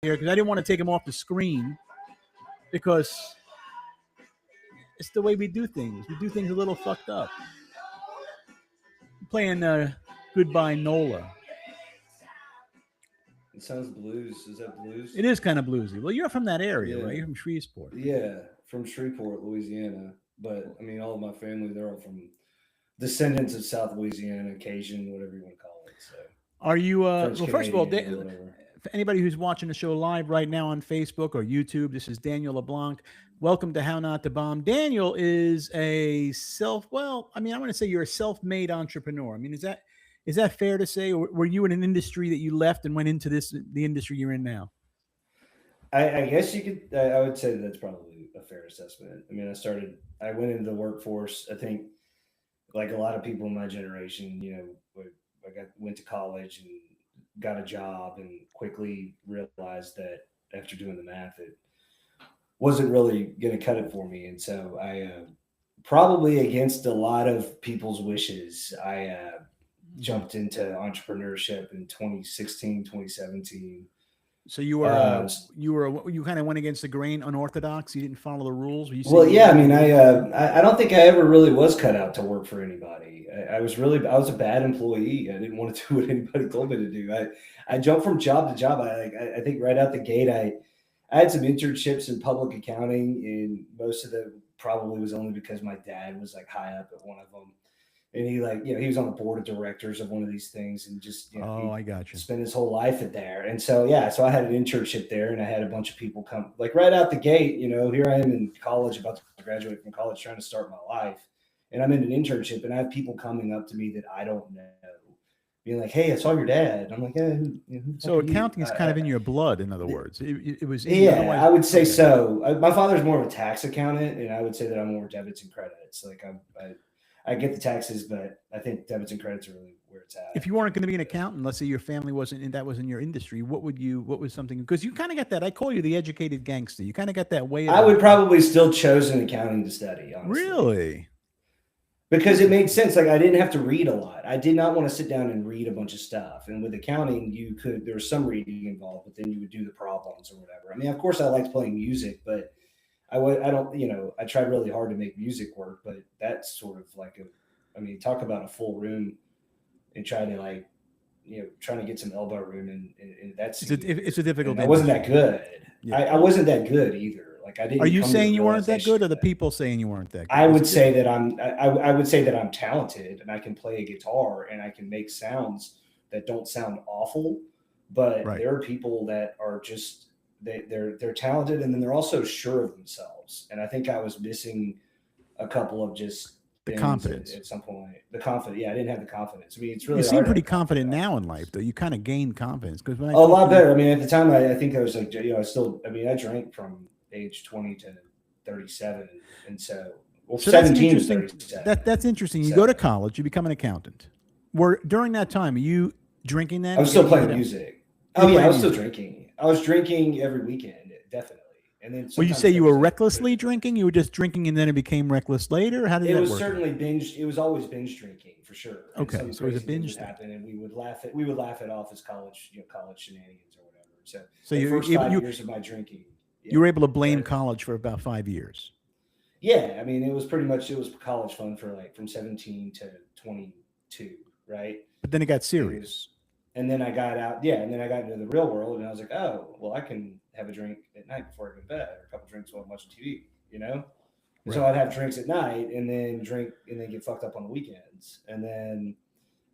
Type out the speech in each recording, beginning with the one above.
here because I didn't want to take him off the screen because it's the way we do things. We do things a little fucked up. I'm playing Goodbye Nola. It sounds blues. Is that blues? It is kind of bluesy. Well, you're from that area, Yeah. right? You're from Shreveport. Yeah, from Shreveport, Louisiana. But I mean, all of my family, they're all from descendants of South Louisiana, Cajun, whatever you want to call it. So Are you? French Well, first of all, Canadian or whatever. for anybody who's watching the show live right now on Facebook or YouTube, this is Daniel LeBlanc. Welcome to How Not to Bomb. Daniel is a well, I mean, I want to say you're a self-made entrepreneur. I mean, is that fair to say, or were you in an industry that you left and went into the industry you're in now? I guess you could. I would say that's probably a fair assessment. I mean, I went into the workforce. I think, like a lot of people in my generation, went to college and got a job, and quickly realized that after doing the math, it wasn't really going to cut it for me. And so I, probably against a lot of people's wishes, I jumped into entrepreneurship in 2016, 2017. So you kind of went against the grain, unorthodox. You didn't follow the rules. Well, yeah, I mean, I don't think I ever really was cut out to work for anybody. I was a bad employee. I didn't want to do what anybody told me to do. I jumped from job to job. I think right out the gate, I had some internships in public accounting, and most of them probably was only because my dad was like high up at one of them. And he was on the board of directors of one of these things, and just, I got you. Spent his whole life at there. And so, so I had an internship there, and I had a bunch of people come like right out the gate, here I am in college, about to graduate from college, trying to start my life. And I'm in an internship, and I have people coming up to me that I don't know, being like, "Hey, I saw your dad." I'm like, "Yeah." So accounting is kind of in your blood, in other words. It was. I would say so. My father's more of a tax accountant, and I would say that I'm more debits and credits. Like I get the taxes, but I think debits and credits are really where it's at. If you weren't going to be an accountant, let's say your family wasn't in your industry, what was something, because you kind of got that, I call you the educated gangster. You kind of got that way. I would probably still chosen accounting to study, honestly. Really? Because it made sense. Like, I didn't have to read a lot. I did not want to sit down and read a bunch of stuff. And with accounting, there was some reading involved, but then you would do the problems or whatever. I mean, of course I liked playing music, but I tried really hard to make music work, but that's sort of like talk about a full room and trying to get some elbow room, and that's it's a difficult. I wasn't that good. Yeah. I wasn't that good either. Like, I didn't. Are you saying you weren't that good, or the people saying you weren't that good? I would say that I would say that I'm talented, and I can play a guitar, and I can make sounds that don't sound awful, but there are people that are just. They're talented, and then they're also sure of themselves. And I think I was missing a couple of just the confidence at some point. The confidence, I didn't have the confidence. I mean, it's really. You seem pretty confident now in life, though. You kind of gained confidence because a lot better. I mean, at the time, I think I was like, I drank from age 20 to 37, and so 17 to 37. That's interesting. You go to college, you become an accountant. During that time, are you drinking then? I was still playing music. I was still drinking. I was drinking every weekend, definitely. And then, will you say you were recklessly drinking? You were just drinking, and then it became reckless later. How did that work? It was certainly binge. It was always binge drinking for sure. Okay, so it was a binge thing. Happen, and we would laugh it off as college shenanigans or whatever. So the first 5 years of my drinking, you were able to blame college for about 5 years. Yeah, I mean, it was college fun for like from 17 to 22, right? But then it got serious. And then I got out, and then I got into the real world, and I was like, oh, well, I can have a drink at night before I go to bed, or a couple drinks while I'm watching TV, Right. So I'd have drinks at night, and then get fucked up on the weekends. And then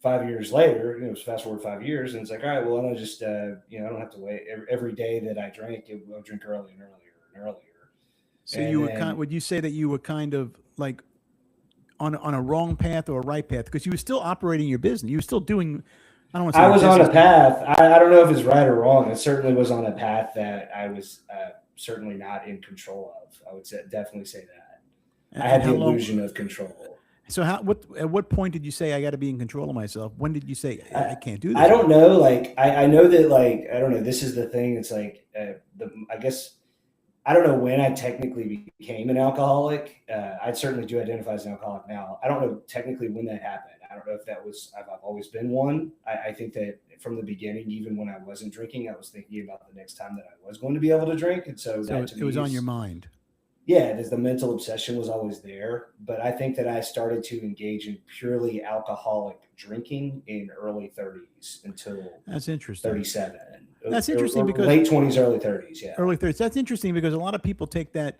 5 years later, fast forward 5 years, and it's like, all right, well, I don't just, I don't have to wait. Every day that I drank, I'll drink earlier and earlier and earlier. So would you say that you were kind of like on a wrong path or a right path? Because you were still operating your business. You were still doing... I was on a path. I don't know if it's right or wrong. It certainly was on a path that I was certainly not in control of. I would definitely say that. I had the illusion of control. So at what point did you say, I got to be in control of myself? When did you say, I can't do this? I don't know. Like, I know that, like, I don't know. This is the thing. It's like, I guess, I don't know when I technically became an alcoholic. I certainly do identify as an alcoholic now. I don't know technically when that happened. I don't know if that was, I've always been one. I think that from the beginning, even when I wasn't drinking, I was thinking about the next time that I was going to be able to drink. And so So that to it was me on your is, mind. yeah, the mental obsession was always there. But I think that I started to engage in purely alcoholic drinking in early 30s until That's interesting. 37. That's interesting because late 20s, early 30s. Yeah. early 30s. That's interesting because a lot of people take that,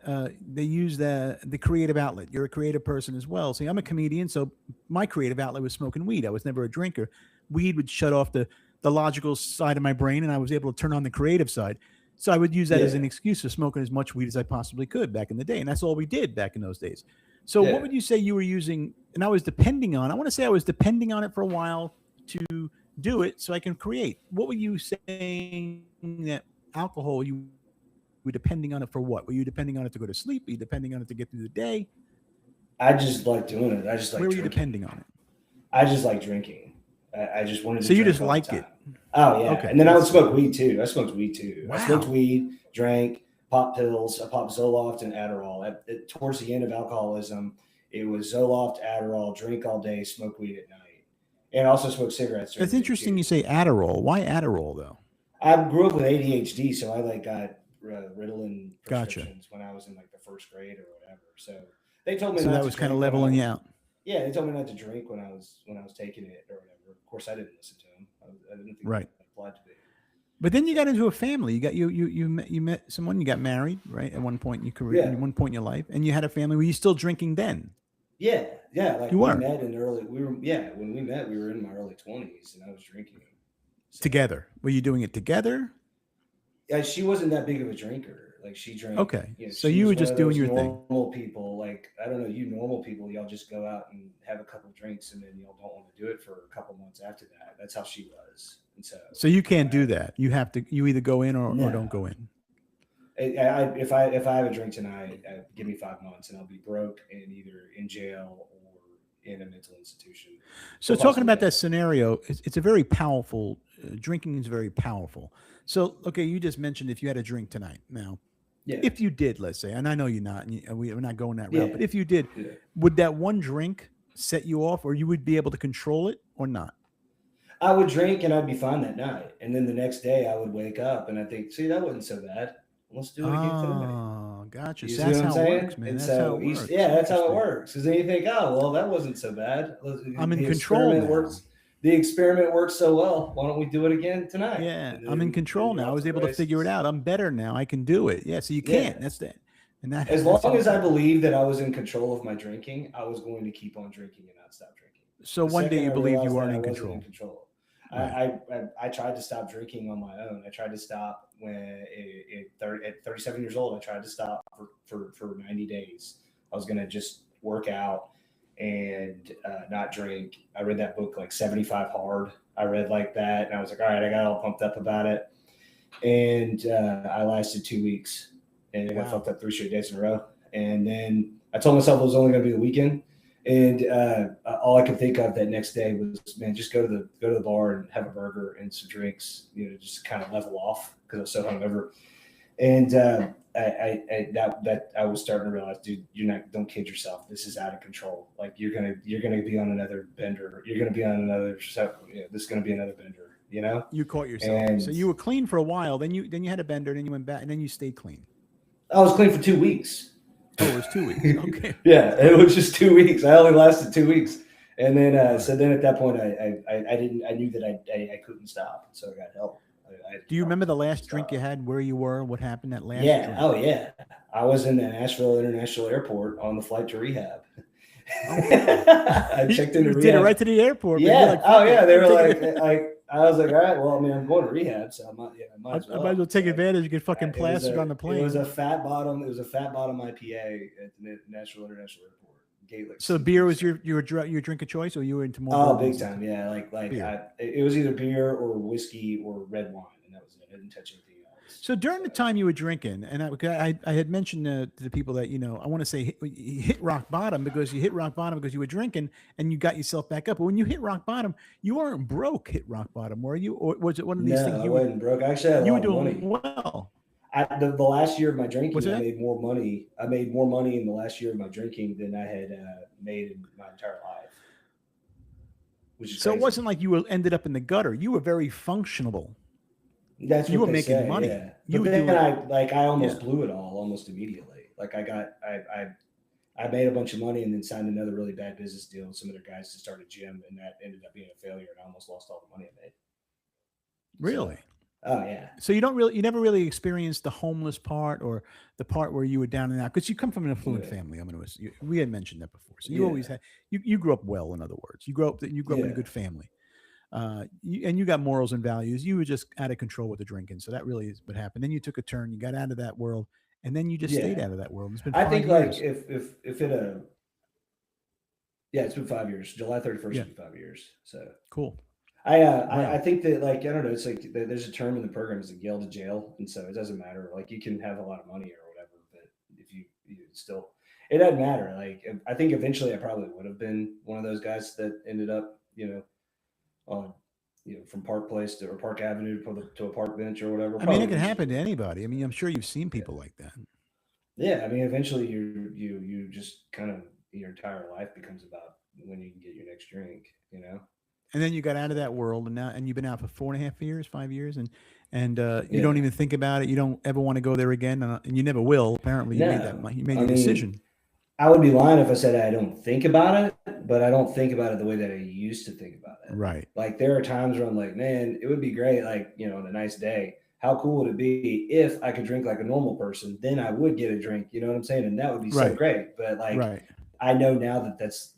they use the creative outlet. You're a creative person as well. See, I'm a comedian, so my creative outlet was smoking weed. I was never a drinker. Weed would shut off the logical side of my brain, and I was able to turn on the creative side. So I would use that as an Yeah. excuse for smoking as much weed as I possibly could back in the day, and that's all we did back in those days. So what Yeah. would you say you were using? And I was depending on. I want to say I was depending on it for a while to do it so I can create. What were you saying that alcohol you were depending on it for? What were you depending on it to go to sleep? Were you depending on it to get through the day? I just like doing it. I just like Where were you drinking. depending on it? I just like drinking. I just wanted to So you drink just all the liked it. time. Oh yeah. Okay. And then I would smoke weed too. I smoked weed too. I smoked Wow. weed, drank, popped pills. I popped Zoloft and Adderall. Towards the end of alcoholism, it was Zoloft, Adderall, drink all day, smoke weed at night, and also smoke cigarettes. during That's the day, interesting. too. You say Adderall. Why Adderall though? I grew up with ADHD, so I like got Ritalin Gotcha. prescriptions when I was in like the first grade or whatever. So they told me So not that to was kind of drink when I leveling you was, out. yeah, they told me not to drink when I was taking it or whatever. Of course, I didn't listen to them. I didn't think Right. that applied to me. But then you got into a family. You got you met someone. You got married, right? At one point in your career, Yeah. at one point in your life, and you had a family. Were you still drinking then? Yeah, yeah. Like You we were met in early. We were when we met, we were in my early 20s, and I was drinking. So together. Were you doing it together? yeah, she wasn't that big of a drinker. Like she drank. Okay. You know, So she you was were one just of doing those your thing. normal people. Like I don't know, you normal people, y'all just go out and have a couple drinks, and then y'all don't want to do it for a couple months after that. That's how she was, and so So you can't do that. You have to. You either go in or don't go no. in. If I have a drink tonight, give me 5 months, and I'll be broke and either in jail or in a mental institution, So or talking possibly about that dead. scenario, it's a very powerful. Drinking is very powerful. So okay, you just mentioned if you had a drink tonight. Now, Yeah, if you did, let's say, and I know you're not, and we're not going that route, yeah, but if you did, yeah. would that one drink set you off, or you would be able to control it, or not? I would drink and I'd be fine that night, and then the next day I would wake up and I think, see, that wasn't so bad. Let's do it again tonight. Oh, gotcha. You So see that's what I'm how it works, saying? man. And That's how so, it works. yeah, that's how it Interesting. works. Because then you think, oh, well, that wasn't so bad. I'm in The control experiment now. works. The experiment works so well. Why don't we do it again tonight? Yeah, And I'm in then control you're now. I off was to the able to figure it races. out. I'm better now. I can do it. Yeah. So you Yeah. can't. That's that. And that. As That's long how as it I works. believed that I was in control of my drinking, I was going to keep on drinking and not stop drinking. So The one day second you I believed you realized that weren't I in wasn't in control. control, Right. I tried to stop drinking on my own. I tried to stop when at 37 years old. I tried to stop for 90 days. I was gonna just work out and not drink. I read that book like 75 Hard. I read like that, and I was like, all right, I got all pumped up about it, and I lasted 2 weeks, and I got Wow. fucked up 3 straight days in a row. And then I told myself it was only gonna be the weekend. And all I could think of that next day was, man, just go to the bar and have a burger and some drinks, just kind of level off because I was so hungover. And I was starting to realize, dude, don't kid yourself. This is out of control. Like you're gonna be on another bender. You're gonna be on another. This is gonna be another bender. You caught yourself. And So you were clean for a while. Then you had a bender. Then you went back, and then you stayed clean. I was clean for 2 weeks. Oh, it was 2 weeks. Okay. Yeah, it was just 2 weeks. I only lasted 2 weeks, and then so then at that point, I knew that I couldn't stop, so I got help. Do you remember the last drink you had? Where you were? What happened that last Yeah. drink? Oh yeah. I was in the Nashville International Airport on the flight to rehab. Oh, wow. I checked into You rehab. did it right to the airport. man. You're Yeah. like, Oh "Fuck it, yeah. They I'm were taking like, it." I was like, all right. Well, I mean, I'm going to rehab, so I might as I well. might as well take So advantage and get fucking it was plastered on the It plane. was a fat bottom. It was a fat bottom IPA at the Nashville International Airport. Gaelic So beer was Seafood. your drink of choice, or you were into more Oh, bourbons big and time. Yeah. Like beer? it was either beer or whiskey or red wine, and that was it. I didn't touch anything else. So during the time you were drinking, and I had mentioned to the people that I want to say you hit rock bottom because you hit rock bottom because you were drinking and you got yourself back up. But when you hit rock bottom, you weren't broke. Hit rock bottom, were you? Or was it one of these No, things I wasn't broke. I actually had a you were lot of doing money. well? The last year of my What's drinking, I that? made more money. I made more money in the last year of my drinking than I had made in my entire life. which is So it crazy. wasn't like you ended up in the gutter. You were very functional. That's You what were they making say, money. yeah. You But would then do it. I almost Yeah. blew it all almost immediately. Like I made a bunch of money and then signed another really bad business deal with some other guys to start a gym, and that ended up being a failure, and I almost lost all the money I made. So, Really? oh yeah, So you never really experienced the homeless part or the part where you were down and out because you come from an affluent yeah, family. I'm going to, we had mentioned that before. So you always yeah, had, you grew up well, in other words, you grew up in a yeah, good family. And you got morals and values. You were just out of control with the drinking. So that really is what happened. Then you took a turn, you got out of that world, and then you just stayed yeah. out of that world. It's been I five think like years. if it yeah, it's been 5 years. July 31st Yeah. will be 5 years. So Cool. I Wow. think that like I don't know. It's like there's a term in the program is like Yale to jail, and so it doesn't matter. Like you can have a lot of money or whatever, but if you still it doesn't matter. Like I think eventually I probably would have been one of those guys that ended up on from Park Place to or Park Avenue to a park bench or whatever. I mean, it Probably can eventually happen to would have. anybody. I mean, I'm sure you've seen Yeah. people like that. Yeah, I mean, eventually you just kind of your entire life becomes about when you can get your next drink, you know? And then you got out of that world, and now you've been out for 4.5 years, 5 years, and you don't Yeah. even think about it. You don't ever want to go there again, and you never will. Apparently, you made that. No, You made I your mean, decision. I would be lying if I said I don't think about it, but I don't think about it the way that I used to think about it. Right. Like there are times where I'm like, man, it would be great, like on a nice day. How cool would it be if I could drink like a normal person? Then I would get a drink. You know what I'm saying? And that would be so Right. great. But like Right. I know now that that's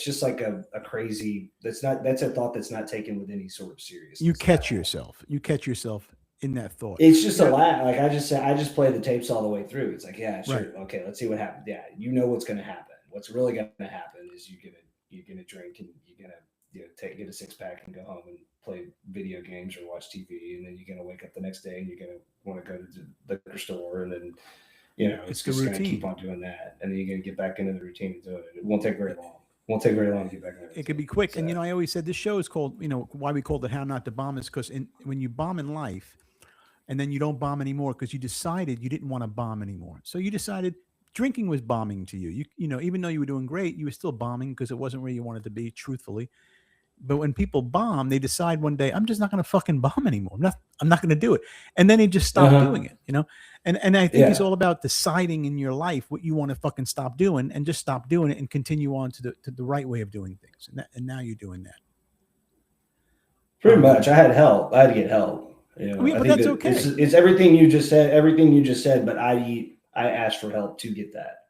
just like a crazy that's a thought that's not taken with any sort of You seriousness at catch all. yourself. You catch yourself in that thought. It's just You a know. lot. Like I just play the tapes all the way through. It's like, yeah, Right. sure, okay, let's see what happens. Yeah, you know what's gonna happen. What's really gonna happen is you're gonna drink and you're gonna get a 6 pack and go home and play video games or watch TV, and then you're gonna wake up the next day and you're gonna want to go to the liquor store, and then it's It's the just gonna keep routine. on doing that, and then you're gonna get back into the routine of doing it. It won't take very long. It won't take very long to get back in the It could be routine. quick. And So I always said this show is called. Why we called it "How Not to Bomb" is because when you bomb in life, and then you don't bomb anymore because you decided you didn't want to bomb anymore. So you decided drinking was bombing to you. Even though you were doing great, you were still bombing because it wasn't where you wanted to be, truthfully. But when people bomb, they decide one day, I'm just not going to fucking bomb anymore. I'm not going to do it. And then they just stop doing uh-huh. it. And I think it's Yeah. all about deciding in your life what you want to fucking stop doing and just stop doing it and continue on to the right way of doing things. And now you're doing that. Pretty much. I had help. I had to get help. Oh, yeah, I but think that's that okay. it's everything you just said. Everything you just said, but I asked for help to get that.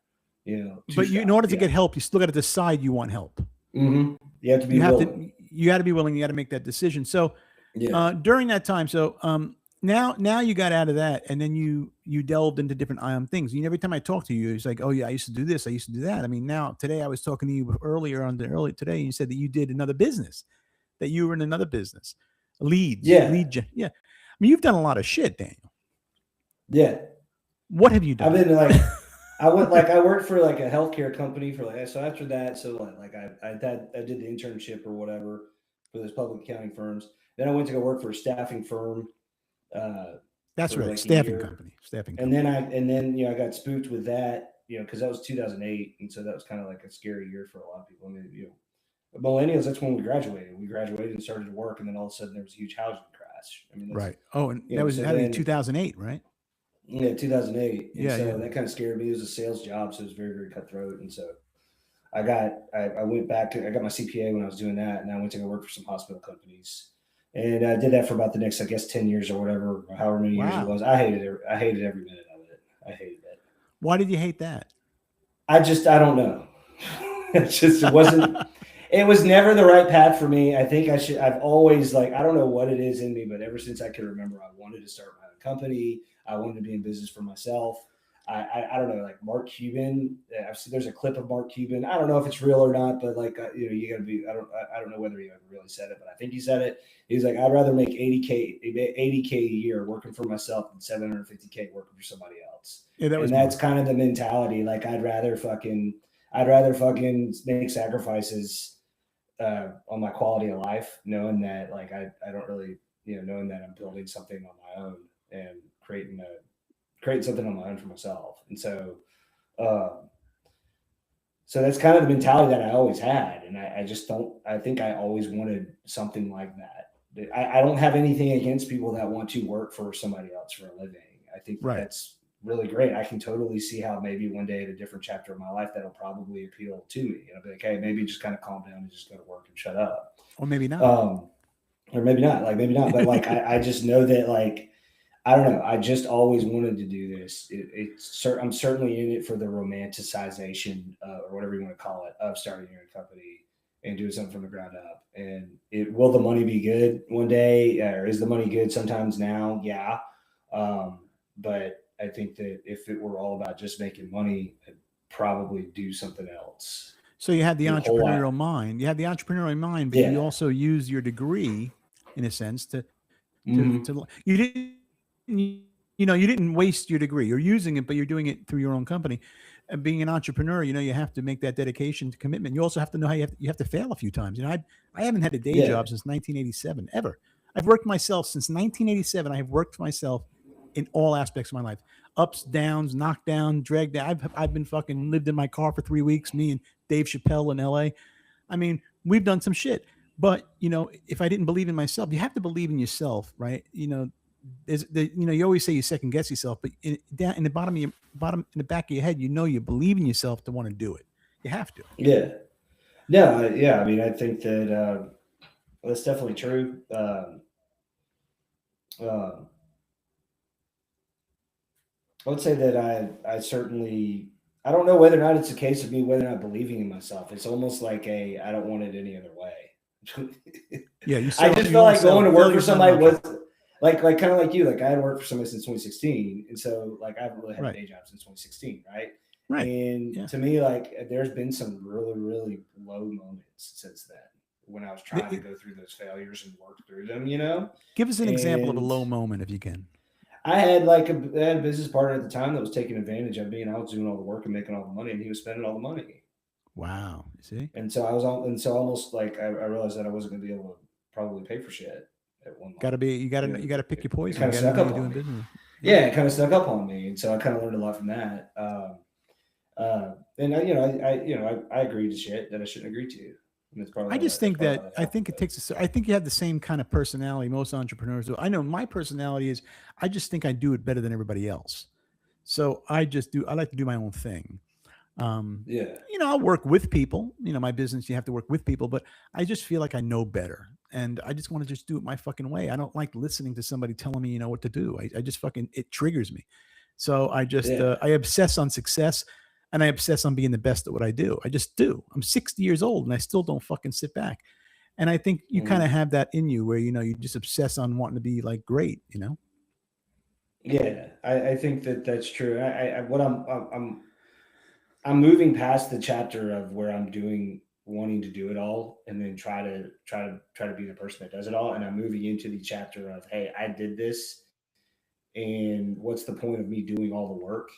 To But in stop. order to Yeah. get help, you still got to decide you want help. You have to be You have willing. to you got to be willing. You got to make that decision. So Yeah. during that time, now you got out of that, and then you delved into different things. Every time I talk to you, it's like, oh yeah, I used to do this, I used to do that. I mean, now today I was talking to you earlier today, and you said that you did another business, that you were in another business, Yeah. Yeah, I mean, you've done a lot of shit, Daniel. Yeah. What have you I've done? been like, I worked for like a healthcare company for like so after that like I did the internship or whatever for those public accounting firms. Then I went to go work for a staffing firm uh, That's for right, like a staffing year, company, staffing and then company. I got spooked with that because that was 2008, and so that was kind of like a scary year for a lot of people. I mean millennials, that's when we graduated and started to work, and then all of a sudden there was a huge housing crash. I mean that's Right. Oh, and that was so had to be then 2008, right? yeah, 2008, and Yeah, so yeah. that kind of scared me. It was a sales job, so it was very very cutthroat, and so I went back to I got my CPA when I was doing that, and I went to go work for some hospital companies, and I did that for about the next I guess 10 years or whatever, or however many years it Wow. was. I hated it. I hated every minute of it. I hated it. Why did you hate that? I don't know. It wasn't. It was never the right path for me. I think I should. I've always like I don't know what it is in me, but ever since I can remember, I wanted to start my own company. I wanted to be in business for myself. I don't know, like Mark Cuban. I've seen there's a clip of Mark Cuban. I don't know if it's real or not, but like you got to be. I don't know whether he ever really said it, but I think he said it. He's like, I'd rather make 80K a year working for myself than 750K working for somebody else. Yeah, that And was that's Mark. kind of the mentality. Like I'd rather fucking make sacrifices on my quality of life, knowing that like I don't really knowing that I'm building something on my own and creating something on my own for myself. And so, um, So that's kind of the mentality that I always had. And I just don't, I think I always wanted something like that. I don't have anything against people that want to work for somebody else for a living. I think that Right. that's really great. I can totally see how maybe one day at a different chapter of my life that'll probably appeal to me. And I'll be like, hey, maybe just kind of calm down and just go to work and shut up. Or maybe not. Or maybe not. Like maybe not. But like I just know that like I don't know. I just always wanted to do this. I'm certainly in it for the romanticization or whatever you want to call it of starting your own company and doing something from the ground up. And will the money be good one day, or is the money good sometimes now? Yeah. But I think that if it were all about just making money, I'd probably do something else. So you had the Do a whole lot. entrepreneurial mind. You had the entrepreneurial mind, but Yeah. you also use your degree, in a sense, to Mhm. you didn't you didn't waste your degree. You're using it, but you're doing it through your own company. And being an entrepreneur, you have to make that dedication to commitment. You also have to know how you have to fail a few times. I haven't had a day Yeah. job since 1987 ever. I've worked myself since 1987. I have worked myself in all aspects of my life. Ups, downs, knocked down, dragged down. I've been fucking lived in my car for 3 weeks, me and Dave Chappelle in LA. I mean, we've done some shit. But if I didn't believe in myself, you have to believe in yourself, right? You always say you second guess yourself, but down in the bottom in the back of your head, you believe in yourself to want to do it. You have to. Yeah. No, yeah. I mean, I think that that's definitely true. I would say that I certainly, I don't know whether or not it's a case of me whether or not believing in myself. It's almost like I don't want it any other way. Yeah, I just feel like going to work for somebody was like kind of like you. Like I had worked for somebody since 2016, and so like I haven't really had a day job since 2016, right? Right. And to me, like there's been some really really low moments since then when I was trying to go through those failures and work through them. Give us an example of a low moment if you can. I had like a business partner at the time that was taking advantage of me, and I was doing all the work and making all the money, and he was spending all the money. Wow, you see? And so almost like I realized that I wasn't going to be able to probably pay for shit at one. You got to pick your poison. Kind of snuck up on me. Yeah, it kind of snuck up on me, and so I kind of learned a lot from that. And I agreed to shit that I shouldn't agree to. I just think that I think it takes I think you have the same kind of personality most entrepreneurs do. I know my personality is I just think I do it better than everybody else. So I like to do my own thing. I'll work with people. My business, you have to work with people, but I just feel like I know better. And I just want to just do it my fucking way. I don't like listening to somebody telling me, what to do. I just it triggers me. So I just, I obsess on success. And I obsess on being the best at what I do. I just do. I'm 60 years old and I still don't fucking sit back. And I think you kind of have that in you where, you just obsess on wanting to be like great, Yeah, I think that that's true. I'm moving past the chapter of where I'm wanting to do it all and then try to be the person that does it all. And I'm moving into the chapter of, hey, I did this. And what's the point of me doing all the work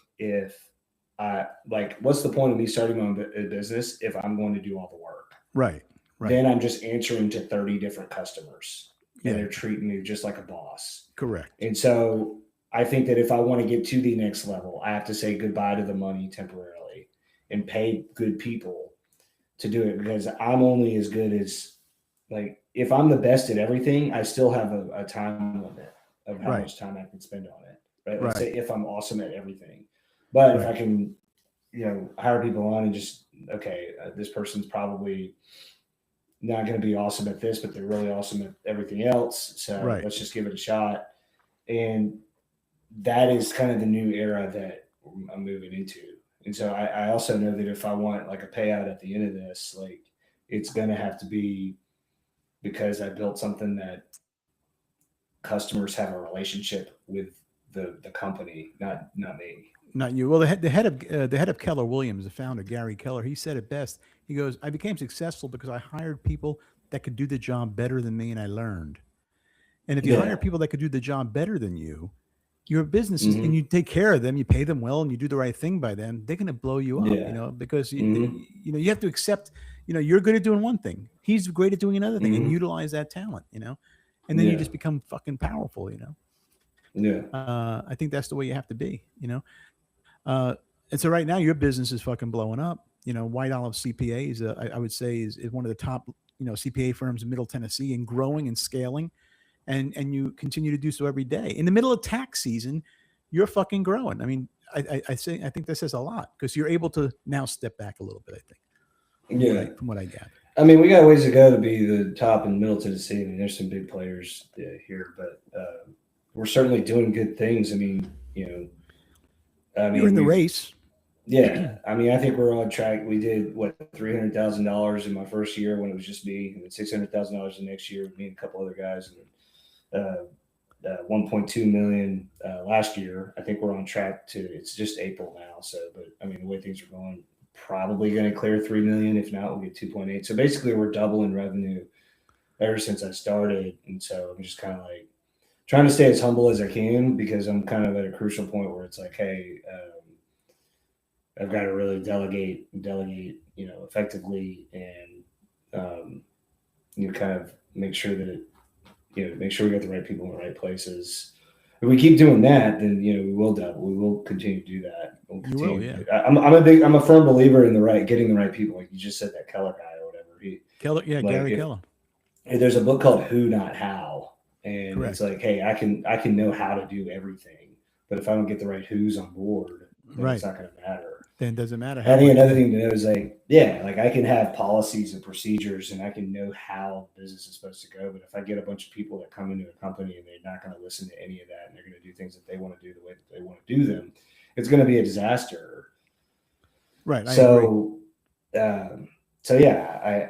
what's the point of me starting my own business if I'm going to do all the work? Right. Then I'm just answering to 30 different customers and they're treating me just like a boss. Correct. And so I think that if I want to get to the next level, I have to say goodbye to the money temporarily and pay good people to do it, because I'm only as good as, like, if I'm the best at everything, I still have a time limit of how much time I can spend on it. Right. Let's say if I'm awesome at everything. But if I can, hire people on and just, this person's probably not going to be awesome at this, but they're really awesome at everything else. So let's just give it a shot. And that is kind of the new era that I'm moving into. And so I also know that if I want like a payout at the end of this, like it's going to have to be because I built something that customers have a relationship with the company, not me. Not you. Well, the head of Keller Williams, the founder, Gary Keller, he said it best. He goes, I became successful because I hired people that could do the job better than me, and I learned. And if you hire people that could do the job better than you, your business is, and you take care of them, you pay them well, and you do the right thing by them, they're going to blow you up, because you have to accept, you're good at doing one thing. He's great at doing another thing, and utilize that talent, and then you just become fucking powerful, Yeah. I think that's the way you have to be, and so right now your business is fucking blowing up. White Olive CPA is I would say is one of the top CPA firms in Middle Tennessee, and growing and scaling, and you continue to do so every day. In the middle of tax season, you're fucking growing. I mean, I think this says a lot, because you're able to now step back a little bit, I think. From what I gather. I mean, we got ways to go to be the top in Middle Tennessee. I mean, there's some big players here, but we're certainly doing good things. I mean, you're in the race. Yeah, I mean, I think we're on track. We did $300,000 in my first year when it was just me, and $600,000 the next year with me and a couple other guys, and 1.2 million last year. I think we're on track to. It's just April now, so but I mean, the way things are going, probably going to clear 3 million. If not, we'll get 2.8. So basically, we're doubling revenue ever since I started, and so I'm just kind of like trying to stay as humble as I can, because I'm kind of at a crucial point where it's like, hey. I've got to really delegate, effectively, and kind of make sure that make sure we got the right people in the right places. If we keep doing that, then we will double. We will continue to do that. You will, yeah. I'm a firm believer in getting the right people. Like you just said, that Keller guy or whatever. Gary Keller. There's a book called Who Not How, and Correct. It's like, hey, I can know how to do everything, but if I don't get the right who's on board, then right, it's not going to matter. Then it doesn't matter. I think another thing to know is like I can have policies and procedures, and I can know how business is supposed to go. But if I get a bunch of people that come into a company and they're not going to listen to any of that, and they're going to do things that they want to do the way that they want to do them, it's going to be a disaster. Right. So yeah,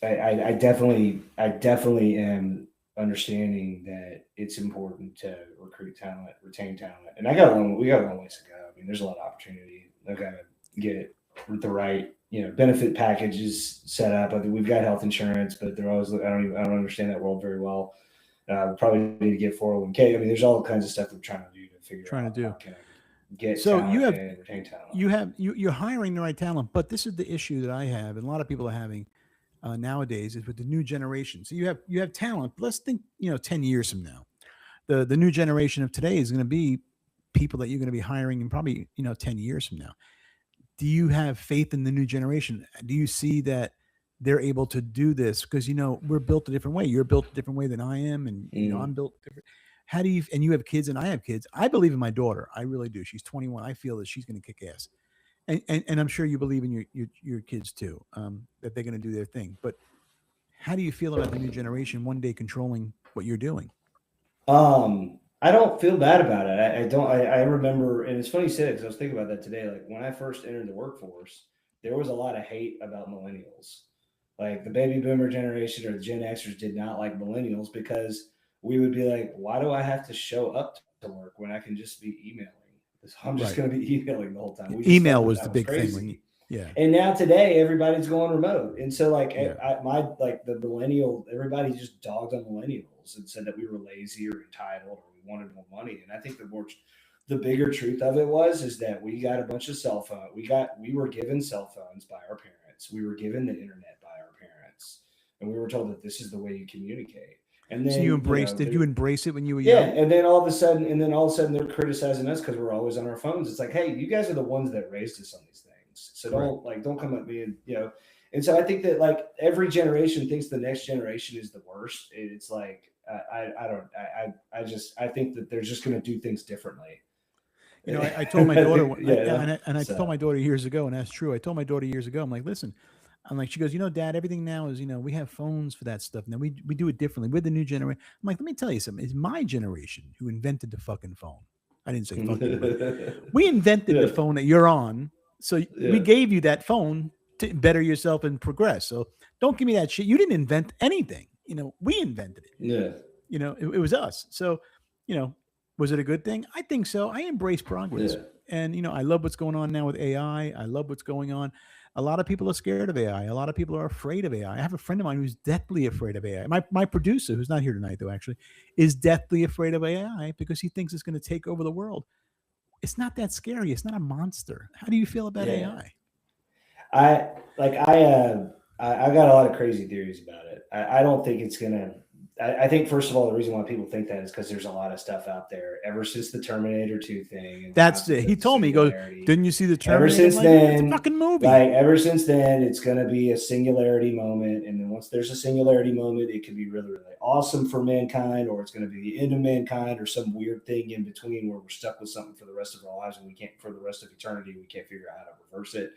I definitely am understanding that it's important to recruit talent, retain talent, and we got a long ways to go. I mean, there's a lot of opportunity. I've got to get the right, benefit packages set up. I think we've got health insurance, but they're always, I don't understand that world very well. We probably need to get 401k. I mean, there's all kinds of stuff we're trying to do to figure out how can I get talent and retain talent. You're hiring the right talent, but this is the issue that I have, and a lot of people are having nowadays, is with the new generation. So you have talent. Let's think, 10 years from now, the new generation of today is going to be people that you're going to be hiring in probably 10 years from now. Do you have faith in the new generation? Do you see that they're able to do this? Because we're built a different way. You're built a different way than I am, and I'm built different. How do you? And you have kids, and I have kids. I believe in my daughter. I really do. She's 21. I feel that she's going to kick ass, and I'm sure you believe in your kids too, that they're going to do their thing. But how do you feel about the new generation one day controlling what you're doing? I don't feel bad about it. I remember, and it's funny you said it, because I was thinking about that today. Like when I first entered the workforce, there was a lot of hate about millennials. Like the baby boomer generation or the Gen Xers did not like millennials, because we would be like, why do I have to show up to work when I can just be emailing? I'm just going to be emailing the whole time. Email was the big thing. Yeah. And now today, everybody's going remote. And so the millennial, everybody just dogged on millennials and said that we were lazy or entitled or we wanted more money. And I think the bigger truth of it is that we got a bunch of cell phones. We were given cell phones by our parents. We were given the internet by our parents. And we were told that this is the way you communicate. And then, so you embraced, did you embrace it when you were young? Yeah. And then all of a sudden they're criticizing us because we're always on our phones. It's like, hey, you guys are the ones that raised us on these things. So don't come at me and, and so I think that like every generation thinks the next generation is the worst. It's like, I think that they're just going to do things differently. I told my daughter, I told my daughter years ago, and that's true. I told my daughter years ago, I'm like, listen, she goes, Dad, everything now is, we have phones for that stuff. Now we do it differently with the new generation. I'm like, let me tell you something. It's my generation who invented the fucking phone. I didn't say fucking, but we invented the phone that you're on. So we gave you that phone to better yourself and progress. So don't give me that shit. You didn't invent anything. We invented it. Yeah. It was us. So, was it a good thing? I think so. I embrace progress. Yeah. And, I love what's going on now with AI. I love what's going on. A lot of people are scared of AI. A lot of people are afraid of AI. I have a friend of mine who's deathly afraid of AI. My producer, who's not here tonight, though, actually, is deathly afraid of AI because he thinks it's going to take over the world. It's not that scary. It's not a monster. How do you feel about AI? I got a lot of crazy theories about it. I don't think it's going to I think first of all, the reason why people think that is because there's a lot of stuff out there ever since the Terminator 2 thing. And That's it. He told me, he goes, didn't you see the Terminator? Ever since like, then, it's a fucking movie. Like ever since then, it's going to be a singularity moment. And then once there's a singularity moment, it could be really, really awesome for mankind, or it's going to be the end of mankind, or some weird thing in between where we're stuck with something for the rest of our lives and we can't, for the rest of eternity, we can't figure out how to reverse it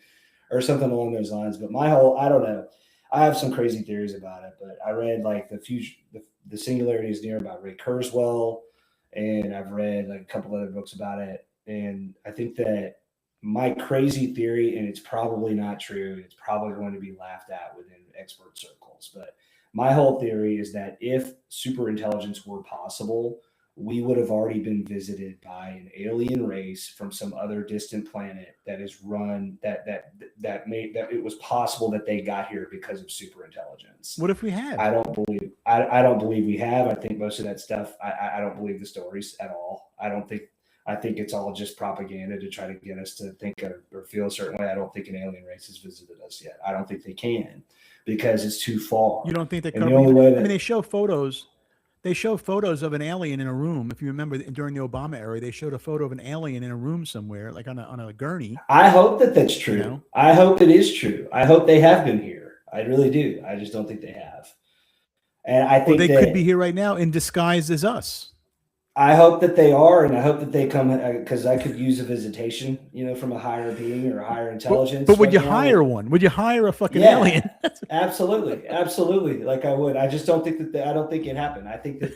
or something along those lines. But I don't know. I have some crazy theories about it, but I read like the Singularity is Near by Ray Kurzweil, and I've read like a couple other books about it. And I think that my crazy theory, and it's probably not true, it's probably going to be laughed at within expert circles, but my whole theory is that if super intelligence were possible, we would have already been visited by an alien race from some other distant planet that is run that made that it was possible that they got here because of super intelligence. What if we had? I don't believe we have. I think most of that stuff, I don't believe the stories at all. I think it's all just propaganda to try to get us to think or feel a certain way. I don't think an alien race has visited us yet. I don't think they can because it's too far. You don't think they could? The only way that, they show photos. They show photos of an alien in a room. If you remember, during the Obama era, they showed a photo of an alien in a room somewhere, like on a gurney. I hope that that's true. You know? I hope it is true. I hope they have been here. I really do. I just don't think they have. And I think they could be here right now in disguise as us. I hope that they are, and I hope that they come because I could use a visitation, from a higher being or a higher intelligence. But would you hire one? Would you hire a fucking alien? Absolutely, absolutely. Like I would. I just don't think that I don't think it happened. I think that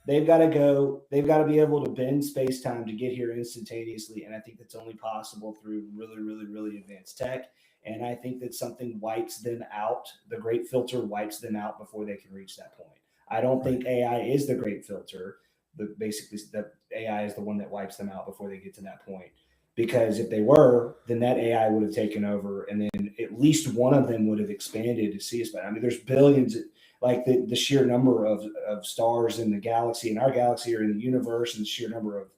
they've got to go. They've got to be able to bend space time to get here instantaneously, and I think that's only possible through really, really, really advanced tech. And I think that something wipes them out. The great filter wipes them out before they can reach that point. I don't think AI is the great filter. Basically, the AI is the one that wipes them out before they get to that point. Because if they were, then that AI would have taken over, and then at least one of them would have expanded to see us better. I mean, there's billions, like the sheer number of stars in the galaxy, in our galaxy or in the universe, and the sheer number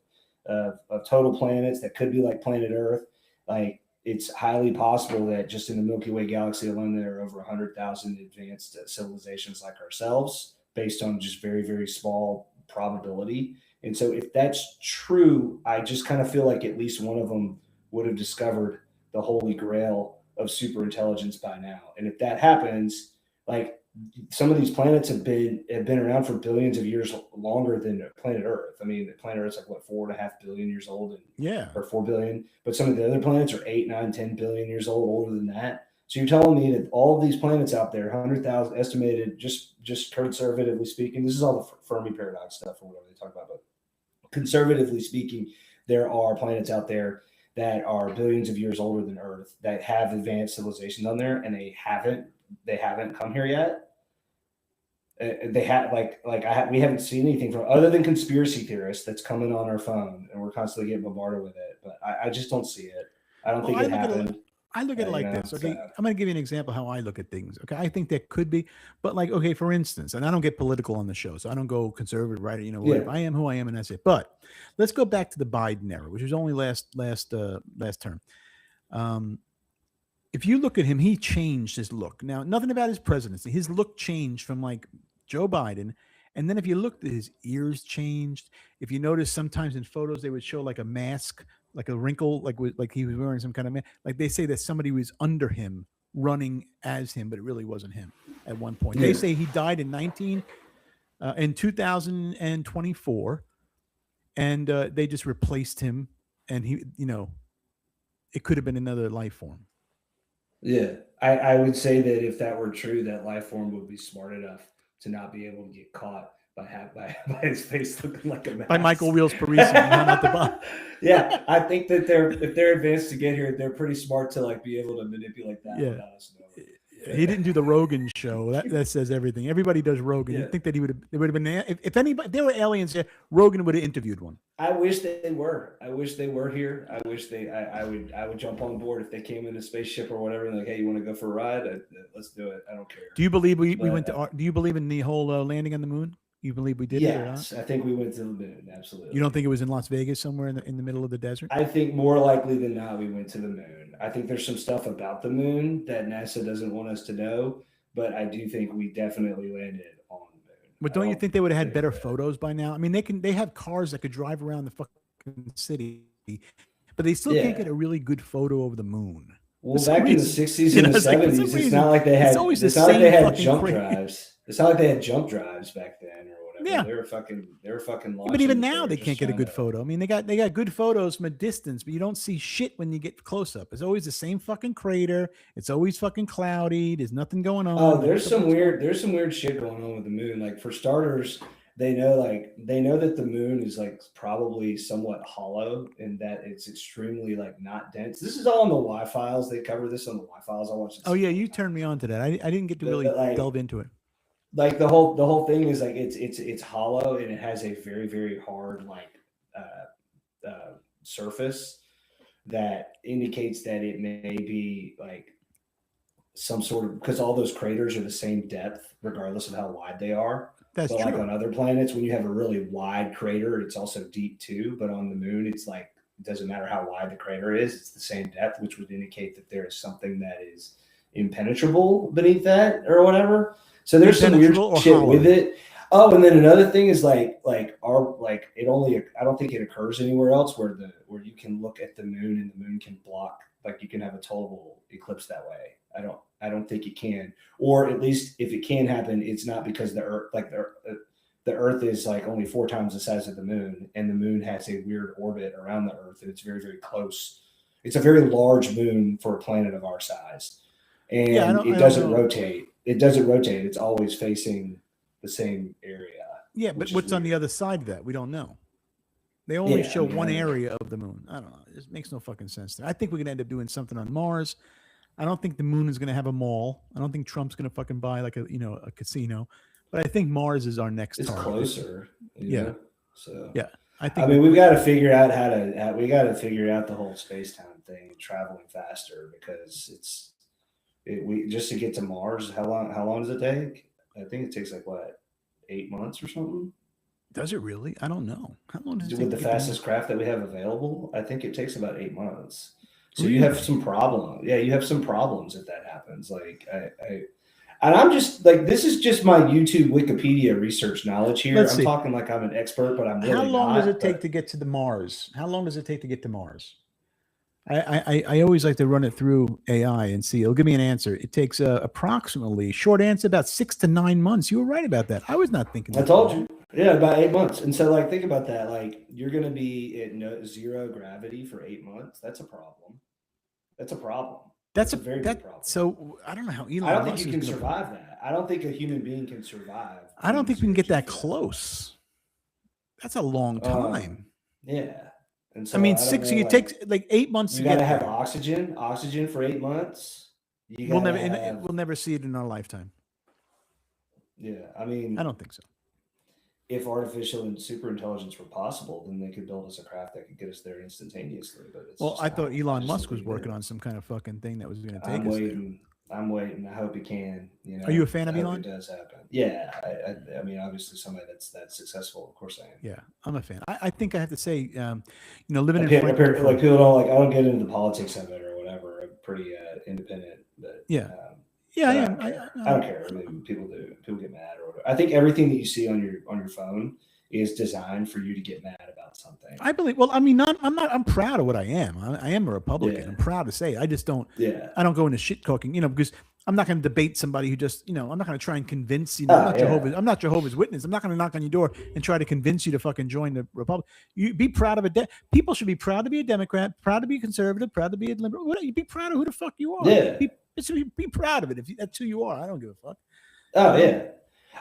of total planets that could be like planet Earth. Like, it's highly possible that just in the Milky Way galaxy alone, there are over 100,000 advanced civilizations like ourselves, based on just very, very small probability. And so if that's true, I just kind of feel like at least one of them would have discovered the holy grail of super intelligence by now. And if that happens, like, some of these planets have been around for billions of years longer than planet Earth. I mean, the planet Earth's like what, 4.5 billion years old, or 4 billion. But some of the other planets are 8, 9, 10 billion years old, older than that. So you're telling me that all of these planets out there, 100,000 estimated, just conservatively speaking, this is all the Fermi paradox stuff or whatever they talk about, but conservatively speaking, there are planets out there that are billions of years older than Earth that have advanced civilizations on there, and they haven't come here yet. They have we haven't seen anything from other than conspiracy theorists that's coming on our phone, and we're constantly getting bombarded with it. But I just don't see it. I don't think it happened. I look at it like this. Okay, I'm going to give you an example how I look at things. Okay, I think that could be, but like, okay, for instance, and I don't get political on the show, so I don't go conservative, right? Whatever. I am who I am, and that's it. But let's go back to the Biden era, which was only last term. If you look at him, he changed his look. Now, nothing about his presidency. His look changed from like Joe Biden. And then if you looked, his ears changed. If you notice, sometimes in photos, they would show like a mask, like a wrinkle, like he was wearing some kind of mask. Like they say that somebody was under him running as him, but it really wasn't him at one point. Yeah. They say he died in 2024, and they just replaced him. And he, it could have been another life form. Yeah, I would say that if that were true, that life form would be smart enough to not be able to get caught by his face looking like a mask. By Michael Wheels Parisi, not the bomb. Yeah, I think that if they're advanced to get here, they're pretty smart to like be able to manipulate that without us knowing. He didn't do the Rogan show. That says everything. Everybody does Rogan. You think that it would have been if anybody, there were aliens here, Rogan would have interviewed one. I wish they were. I wish they were here. I wish I would jump on board if they came in a spaceship or whatever. And like, hey, you want to go for a ride? Let's do it. I don't care. Do you believe we went to? Do you believe in the whole landing on the moon? You believe we did it or not? Yes, I think we went to the moon. Absolutely. You don't think it was in Las Vegas somewhere in the middle of the desert? I think more likely than not we went to the moon. I think there's some stuff about the moon that NASA doesn't want us to know, but I do think we definitely landed on the moon. But don't you think they would have had better photos by now? I mean, they have cars that could drive around the fucking city, but they still can't get a really good photo of the moon. Well, back in the 60s and the 70s, it's not like they had jump drives. It's not like they had jump drives back then or whatever. Yeah. They were fucking But even now they can't get a good photo. I mean, they got good photos from a distance, but you don't see shit when you get close up. It's always the same fucking crater. It's always fucking cloudy. There's nothing going on. Oh, there's some weird shit going on with the moon. Like, for starters, they know that the moon is like probably somewhat hollow and that it's extremely like not dense. This is all on the Y-Files. They cover this on the Y-Files. I watched. Oh yeah, you turned me on to that. I didn't get to really delve into it. Like the whole thing is like it's hollow and it has a very, very hard surface that indicates that it may be like some sort of, because all those craters are the same depth regardless of how wide they are. That's true. Like on other planets, when you have a really wide crater, it's also deep too. But on the moon, it's like, it doesn't matter how wide the crater is, it's the same depth, which would indicate that there is something that is impenetrable beneath that or whatever. So there's some weird shit with it. Oh, and then another thing is I don't think it occurs anywhere else where you can look at the moon and the moon can block, like you can have a total eclipse that way. I don't think it can, or at least if it can happen, it's not because the Earth is like only 4 times the size of the moon, and the moon has a weird orbit around the Earth, and it's very, very close. It's a very large moon for a planet of our size, and it doesn't rotate. It doesn't rotate. It's always facing the same area. Yeah, but what's on the other side of that? We don't know. They only show one area of the moon. I don't know. It makes no fucking sense. I think we're gonna end up doing something on Mars. I don't think the moon is gonna have a mall. I don't think Trump's gonna fucking buy like a casino. But I think Mars is our next target. It's closer. Yeah. So yeah, I mean, we've got to figure out we got to figure out the whole space-time thing and traveling faster, because we just to get to Mars. How long does it take? I think it takes like 8 months or something. Does it really? I don't know. How long does it take? With the fastest craft that we have available, I think it takes about 8 months. So you have some problem. Yeah, you have some problems if that happens. Like and I'm just like, this is just my YouTube Wikipedia research knowledge here. I'm talking like I'm an expert, but I'm really not. How long does it take to get to the Mars? How long does it take to get to Mars? I always like to run it through AI and see. It'll give me an answer. It takes approximately, short answer, about 6 to 9 months. You were right about that. I was not thinking. I told you. Yeah, about 8 months. And so, like, think about that. Like, you're going to be at zero gravity for 8 months. That's a problem. That's a problem. That's a very big problem. So I don't know how Elon. I don't think you can survive that. I don't think a human being can survive. I don't think we can get that close. That's a long time. Yeah. And so, I mean, it takes like 8 months to get there. You got to have oxygen for 8 months. We'll never see it in our lifetime. Yeah, I mean, I don't think so. If artificial and super intelligence were possible, then they could build us a craft that could get us there instantaneously. But I thought Elon Musk was working on some kind of fucking thing that was going to take us there. I'm waiting. I hope he can. Are you a fan of Elon? It does happen. Yeah. I mean, obviously, somebody that's successful. Of course, I am. Yeah, I'm a fan. I think I have to say, living in Frankfurt, like people don't like. I don't get into the politics of it or whatever. I'm pretty independent. But yeah. I don't care. I mean, people do. People get mad or whatever. I think everything that you see on your phone is designed for you to get mad about something. I believe. Well, I mean, I'm proud of what I am. I am a Republican. Yeah. I'm proud to say it. I just don't. Yeah. I don't go into shit talking. Because I'm not going to debate somebody who just. I'm not going to try and convince. I'm not Jehovah's Witness. I'm not going to knock on your door and try to convince you to fucking join the Republic. You be proud of it. People should be proud to be a Democrat, proud to be a conservative, proud to be a liberal. You be proud of who the fuck you are. Yeah. Be proud of it. If that's who you are, I don't give a fuck. Oh yeah.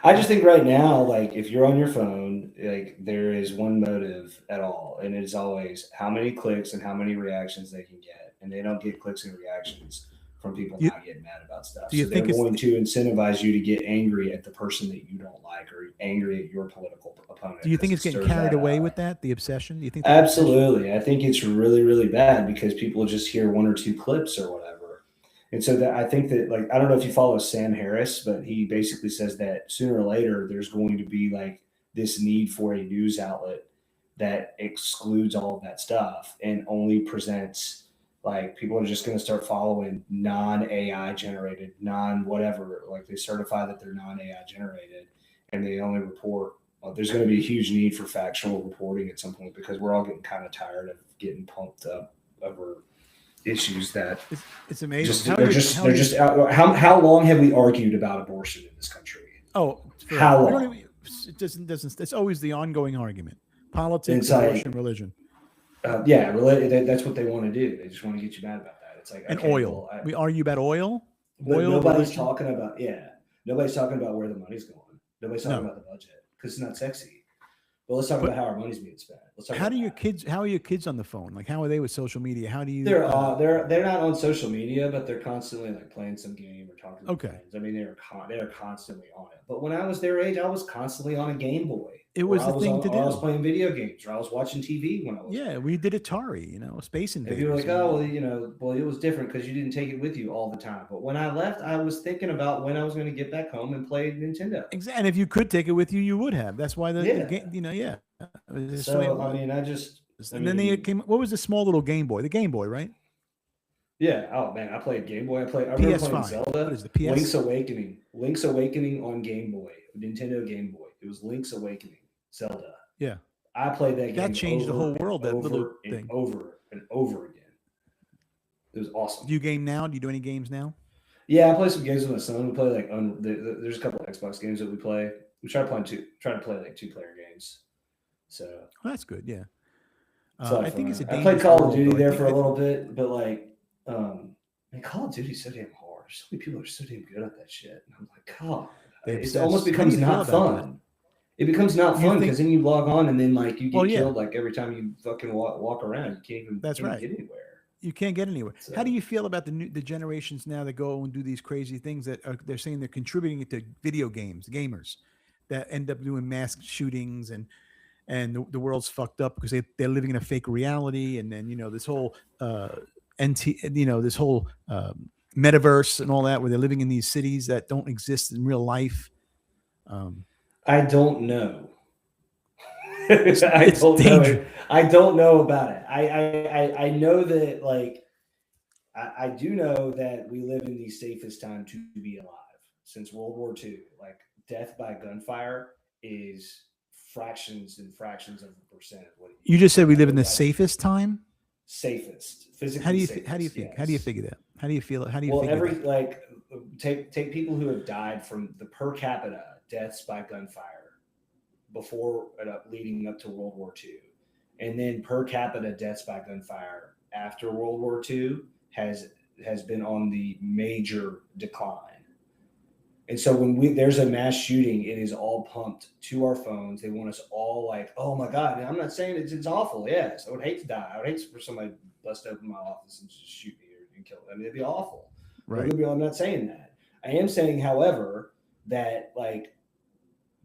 I just think right now, like if you're on your phone, like there is one motive at all, and it is always how many clicks and how many reactions they can get, and they don't get clicks and reactions from people not getting mad about stuff. So they're going to incentivize you to get angry at the person that you don't like, or angry at your political opponent. Do you think it's getting carried away with that, the obsession? Do you think? Absolutely. I think it's really, really bad because people just hear 1 or 2 clips or whatever. And so I think that, like, I don't know if you follow Sam Harris, but he basically says that sooner or later there's going to be like this need for a news outlet that excludes all of that stuff and only presents, like, people are just going to start following non-AI generated, non-whatever, like they certify that they're non-AI generated. and they only report. There's going to be a huge need for factual reporting at some point because we're all getting kind of tired of getting pumped up over issues that it's amazing. How long have we argued about abortion in this country? Oh, how long? It doesn't. It's always the ongoing argument: politics, abortion, religion. That's what they want to do. They just want to get you mad about that. It's like oil. We argue about oil. Nobody's talking about Nobody's talking about where the money's going. Nobody's talking about the budget because it's not sexy. But let's talk about how our money's being spent. How are your kids on the phone? Like, how are they with social media? How do you? They're not on social media, but they're constantly like playing some game or talking to friends. I mean, they're constantly on it. But when I was their age, I was constantly on a Game Boy. It was the thing to do. I was playing video games, or I was watching TV when I was. Yeah, we did Atari, Space Invaders. And people were like, well, it was different because you didn't take it with you all the time. But when I left, I was thinking about when I was going to get back home and play Nintendo. Exactly, and if you could take it with you, you would have. That's why the game, So I mean, and then they came. What was the small little Game Boy? The Game Boy, right? Yeah. Oh man, I played Game Boy. I remember playing Zelda. What is the PS? Link's Awakening on Game Boy, Nintendo Game Boy. It was Link's Awakening, Zelda. Yeah. I played that game. That changed the whole world. That little thing. Over and over again. It was awesome. Do you game now? Do you do any games now? Yeah, I play some games with my son. We play there's a couple of Xbox games that we play. We try to play like 2-player games. So that's good. Yeah. I think it's I played Call of Duty there for a little bit, but Call of Duty is so damn hard. So many people are so damn good at that shit. And I'm like, God, it almost becomes not fun. It becomes not fun because then you log on and then you get killed every time you fucking walk around. You can't even get anywhere. You can't get anywhere. So, how do you feel about the generations now that go and do these crazy things that they're saying they're contributing to video games, gamers that end up doing mass shootings and the world's fucked up because they're living in a fake reality, and then this whole this whole metaverse and all that, where they're living in these cities that don't exist in real life. I don't know. I don't know about it. I know that I do know that we live in the safest time to be alive since World War II. Like, death by gunfire is fractions and fractions of a percent of what you just said. We live in the safest time. Safest, physically. How do you think? Yes. How do you figure that? How do you feel? How do you? Well, take people who have died from the per capita deaths by gunfire before leading up to World War II, and then per capita deaths by gunfire after World War II has been on the major decline. And so when there's a mass shooting, it is all pumped to our phones. They want us all like, oh my God. And I'm not saying it's awful. Yes, I would hate to die. I would hate for somebody to bust open my office and just shoot me and kill me. I mean, it'd be awful. Right. I'm not saying that. I am saying, however, that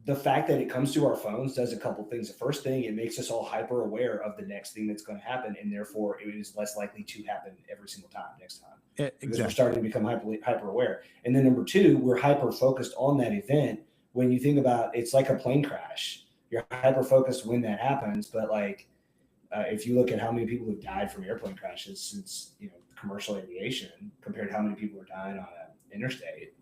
the fact that it comes to our phones does a couple things. The first thing, it makes us all hyper aware of the next thing that's going to happen, and therefore it is less likely to happen every single time next time. Because we're starting to become hyper aware. And then number two, we're hyper focused on that event. When you think about it's like a plane crash, you're hyper focused when that happens. But if you look at how many people have died from airplane crashes since commercial aviation compared to how many people are dying on an interstate,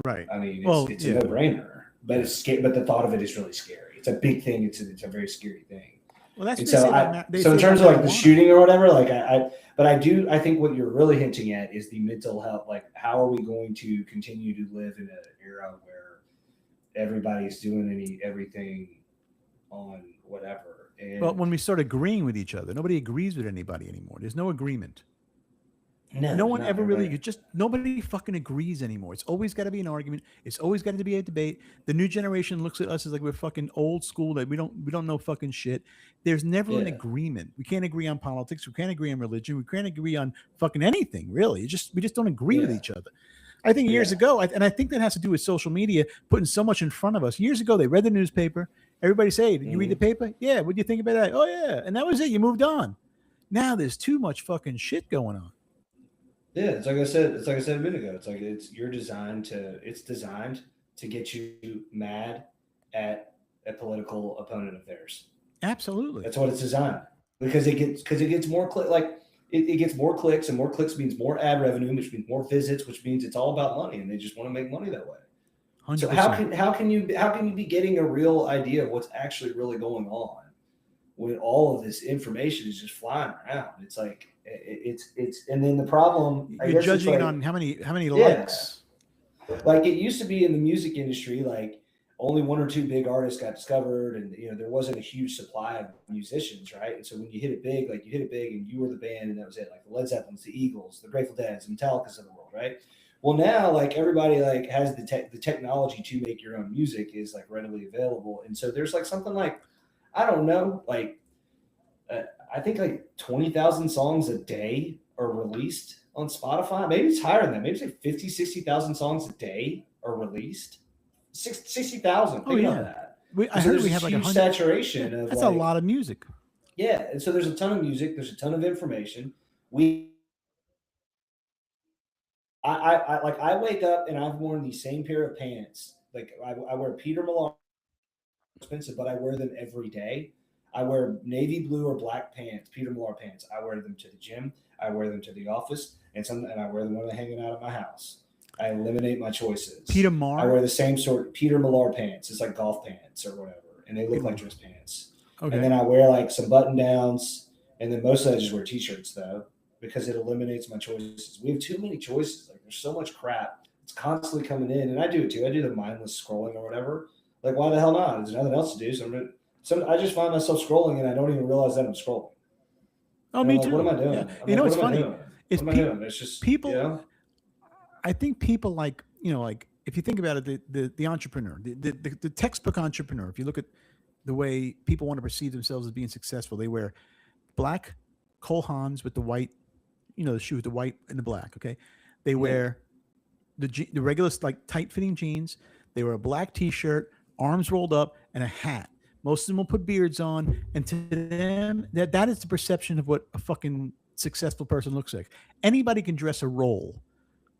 right? I mean, it's a no-brainer. But it's scary. But the thought of it is really scary. It's a big thing. It's a very scary thing. Well, that's so in terms of the shooting or whatever, I think what you're really hinting at is the mental health. Like, how are we going to continue to live in an era where everybody's doing everything on whatever? And when we start agreeing with each other, nobody agrees with anybody anymore. There's no agreement. No one ever really, nobody fucking agrees anymore. It's always got to be an argument. It's always got to be a debate. The new generation looks at us as like we're fucking old school, that we don't know fucking shit. There's never an agreement. We can't agree on politics. We can't agree on religion. We can't agree on fucking anything, really. We just don't agree with each other. I think years ago, and I think that has to do with social media putting so much in front of us. Years ago, they read the newspaper. Everybody say, did you read the paper? Yeah. What'd you think about that? Oh, yeah. And that was it. You moved on. Now there's too much fucking shit going on. Yeah, it's like I said a minute ago. It's designed to get you mad at a political opponent of theirs. Absolutely. That's what it's designed. Because it gets more it gets more clicks, and more clicks means more ad revenue, which means more visits, which means it's all about money, and they just want to make money that way. 100%. So how can you be getting a real idea of what's actually really going on when all of this information is just flying around? It's like it's and then the problem, I You're guess, judging it's it like, on how many yeah, likes. like it used to be in the music industry, like only one or two big artists got discovered, and there wasn't a huge supply of musicians, right? And so when you hit it big, like you hit it big, and you were the band, and that was it. Like the Led Zeppelins, the Eagles, the Grateful Dead, the Metallicas of the world, right? Well, now like everybody like has the technology to make your own music is like readily available, and so there's like something like, I don't know, like I think like 20,000 songs a day are released on Spotify. Maybe it's higher than that. Maybe it's like 50, 60,000 songs a day are released. 60,000. Oh Think yeah. about that. I So heard there's we this have like huge 100. saturation of That's like, a lot of music. yeah. And so there's a ton of music. There's a ton of information. I wake up and I've worn the same pair of pants. Like I wear Peter Millar, expensive, but I wear them every day. I wear navy blue or black pants, Peter Millar pants. I wear them to the gym. I wear them to the office, and I wear them when I'm hanging out at my house. I eliminate my choices. Peter I Millar. wear the same sort Peter Millar pants. It's like golf pants or whatever, and they look Peter like Millar. dress pants. Okay. And then I wear like some button downs, and then mostly I just wear t-shirts though, because it eliminates my choices. We have too many choices. Like there's so much crap. It's constantly coming in, and I do it too. I do the mindless scrolling or whatever. Like why the hell not? There's nothing else to do. So I just find myself scrolling, and I don't even realize that I'm scrolling. Oh, And me I'm like, too. what am I doing? Yeah. I'm You know like, what's what am I funny? doing? It's What am I doing? It's just people. I think people like, like if you think about it, the entrepreneur, the textbook entrepreneur. If you look at the way people want to perceive themselves as being successful, they wear black Cole Haans with the white, the shoe with the white and the black. Okay, they wear the regular like tight fitting jeans. They wear a black T-shirt, arms rolled up, and a hat. Most of them will put beards on, and to them, that is the perception of what a fucking successful person looks like. Anybody can dress a role,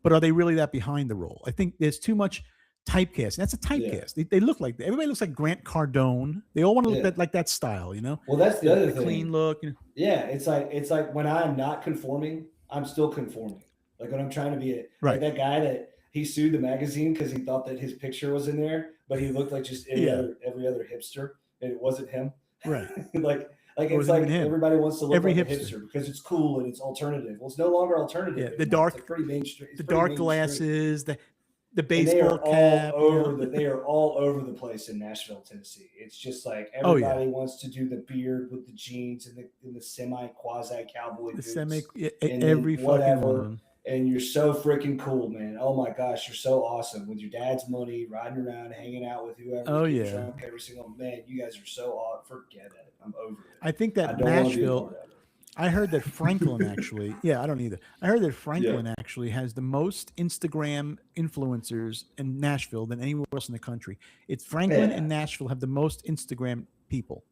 but are they really that behind the role? I think there's too much typecast. That's a typecast. They look like everybody looks like Grant Cardone. They all want to look like that style, Well, that's the other thing. Clean look. Yeah, it's like when I'm not conforming, I'm still conforming. Like when I'm trying to be like that guy that he sued the magazine because he thought that his picture was in there, but he looked like just every other hipster, and it wasn't him. Right. like it's like everybody wants to look like a hipster because it's cool and it's alternative. Well, it's no longer alternative. Yeah, the dark, it's like pretty mainstream. The dark glasses, the cap. baseball They are all over the place in Nashville, Tennessee. It's just like everybody wants to do the beard with the jeans and the semi quasi cowboy boots. Every fucking one. And you're so freaking cool, man. Oh my gosh, you're so awesome with your dad's money, riding around, hanging out with whoever. Drunk every single man. You guys are so awesome. Forget it. I'm over it. I think that Nashville. I heard that Franklin actually. I don't either. I heard that Franklin actually has the most Instagram influencers in Nashville than anywhere else in the country. It's Franklin and Nashville have the most Instagram people.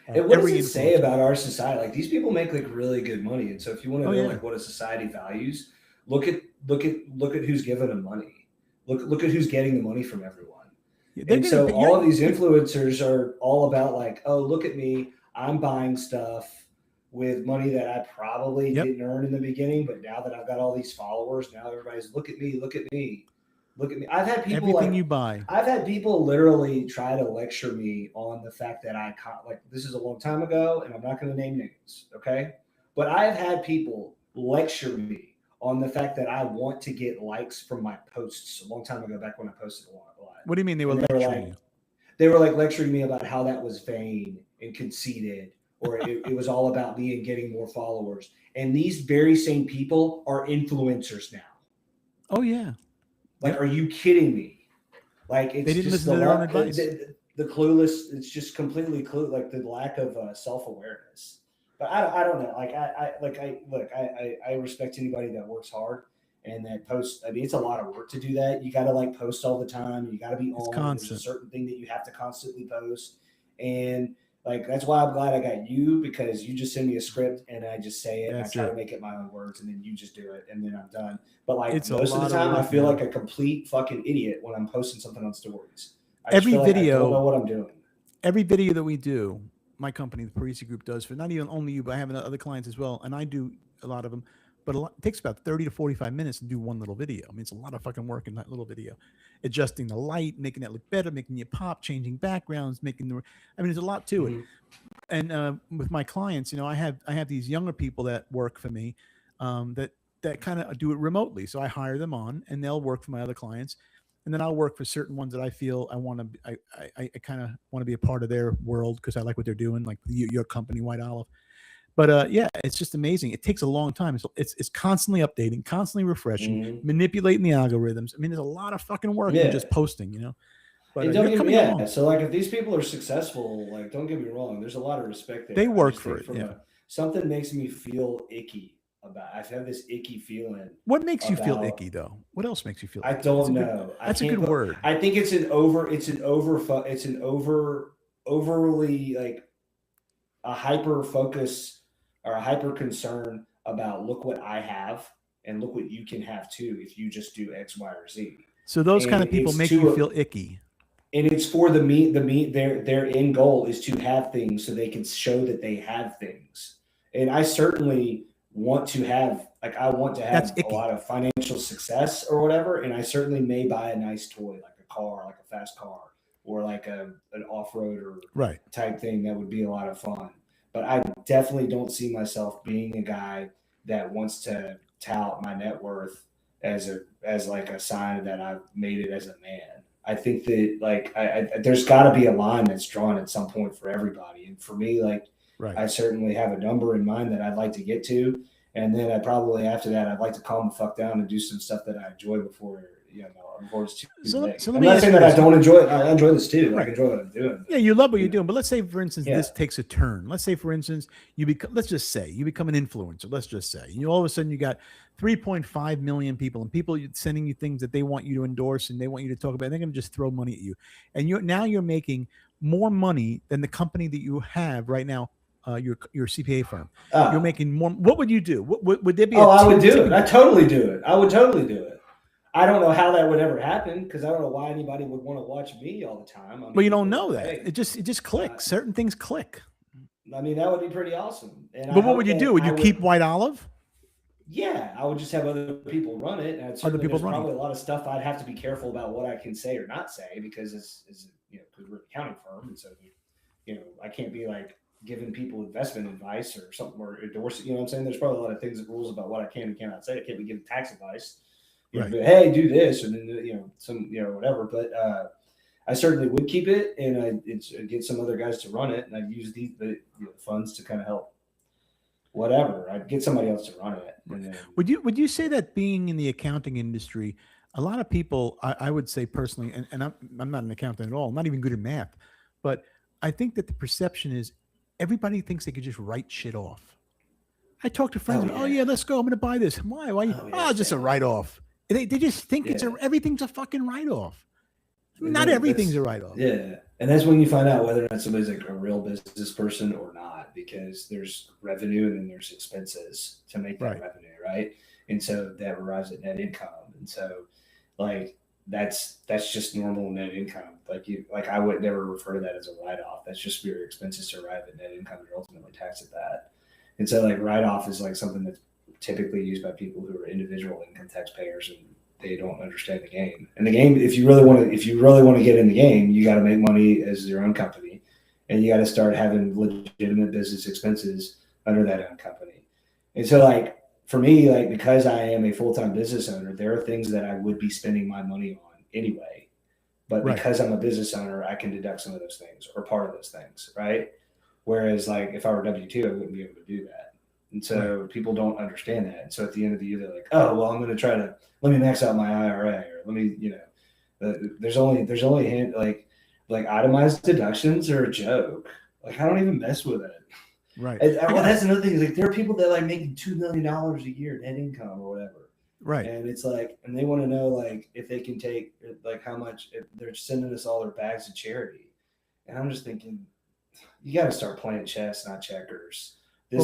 And what does it say about our society? Like these people make like really good money, and so if you want to know like what a society values, look at who's giving them money. Look at who's getting the money from everyone. And so all of these influencers are all about like, oh, look at me, I'm buying stuff with money that I probably didn't earn in the beginning, but now that I've got all these followers, now everybody's look at me. I've had people everything you buy. I've had people literally try to lecture me on the fact that this is a long time ago, and I'm not going to name names, okay? But I've had people lecture me on the fact that I want to get likes from my posts a long time ago, back when I posted a lot. What do you mean they were lecturing you? They were like lecturing me about how that was vain and conceited, or it was all about me and getting more followers. And these very same people are influencers now. Oh yeah. Like, are you kidding me? Like, it's they didn't just listen to their own advice. The clueless. It's just completely like the lack of self-awareness. But I don't know. I respect anybody that works hard and that posts. I mean, it's a lot of work to do that. You got to like post all the time. You got to be on. There's a certain thing that you have to constantly post, and like that's why I'm glad I got you, because you just send me a script and I just say it. And I try to make it my own words, and then you just do it, and then I'm done. But like most of the time, I feel like a complete fucking idiot when I'm posting something on stories. Every video, I don't know what I'm doing. Every video that we do, my company, the Parisi Group, does for not even only you, but I have other clients as well, and I do a lot of them. but it takes about 30 to 45 minutes to do one little video. I mean, it's a lot of fucking work in that little video, adjusting the light, making that look better, making you pop, changing backgrounds, there's a lot to it. And with my clients, I have these younger people that work for me, that kind of do it remotely. So I hire them on, and they'll work for my other clients, and then I'll work for certain ones that I feel I kind of want to be a part of their world because I like what they're doing, like your company, White Olive. But yeah, it's just amazing. It takes a long time. It's constantly updating, constantly refreshing, manipulating the algorithms. I mean, there's a lot of fucking work in just posting, But so like if these people are successful, like don't get me wrong, there's a lot of respect there. They work for it. Something makes me feel icky about. I have this icky feeling. What makes you feel icky though? What else makes you feel? I don't know. That's a good word. I think it's an overly like a hyper focus or a hyper concern about look what I have and look what you can have too if you just do X, Y, or Z. So those kind of people make you feel icky. And it's for the their end goal is to have things so they can show that they have things. And I certainly want to have a lot of financial success or whatever. And I certainly may buy a nice toy, like a car, like a fast car, or like an off-roader type thing that would be a lot of fun. But I definitely don't see myself being a guy that wants to tout my net worth as like a sign that I've made it as a man. I think that like there's got to be a line that's drawn at some point for everybody. And for me, like I certainly have a number in mind that I'd like to get to. And then after that, I'd like to calm the fuck down and do some stuff that I enjoy before it's too late. I'm not saying that I don't enjoy it. I enjoy this too. I enjoy what I'm doing. Yeah, you love what you're doing. But let's say, for instance, this takes a turn. Let's say, for instance, let's just say you become an influencer. Let's just say, all of a sudden you got 3.5 million people, and people sending you things that they want you to endorse and they want you to talk about. They're going to just throw money at you, and you're making more money than the company that you have right now. Your CPA firm. You're making more. What would you do? What would there be? I would do it. I totally do it. I would totally do it. I don't know how that would ever happen because I don't know why anybody would want to watch me all the time. But you don't know that. It just clicks. Certain things click. I mean, that would be pretty awesome. But what would you do? Would you keep White Olive? Yeah, I would just have other people run it. And probably a lot of stuff I'd have to be careful about what I can say or not say because because we're an accounting firm, and so I can't be like giving people investment advice or something or endorsing. You know what I'm saying? There's probably a lot of things, rules about what I can and cannot say. I can't be giving tax advice. But, hey, do this, and then whatever. But I certainly would keep it, and I'd get some other guys to run it, and I'd use the funds to kind of help. Whatever, I'd get somebody else to run it. And then, would you say that being in the accounting industry, a lot of people, I would say personally, and I'm not an accountant at all, I'm not even good at math, but I think that the perception is everybody thinks they could just write shit off. I talk to friends, let's go, I'm going to buy this. Why? Just a write-off. They just think everything's a fucking write-off. Not everything's a write-off. Yeah. And that's when you find out whether or not somebody's like a real business person or not, because there's revenue and then there's expenses to make that revenue, right? And so that arrives at net income. And so like that's just normal net income. Like I would never refer to that as a write-off. That's just your expenses to arrive at net income. You're ultimately taxed at that. And so like write-off is like something that's typically used by people who are individual income taxpayers and they don't understand the game. And the game, if you really want to get in the game, you got to make money as your own company, and you got to start having legitimate business expenses under that own company. And so, like for me, like because I am a full-time business owner, there are things that I would be spending my money on anyway. But because I'm a business owner, I can deduct some of those things or part of those things, right? Whereas, like if I were W-2, I wouldn't be able to do that. And so people don't understand that. And so at the end of the year, they're like, oh, well, I'm going to let me max out my IRA, or let me, there's only like itemized deductions are a joke. Like I don't even mess with it. Right. That's another thing. Is like there are people that like making $2 million a year net income or whatever. Right. And it's like, and they want to know like if they can take like how much if they're sending us all their bags of charity. And I'm just thinking, you got to start playing chess, not checkers.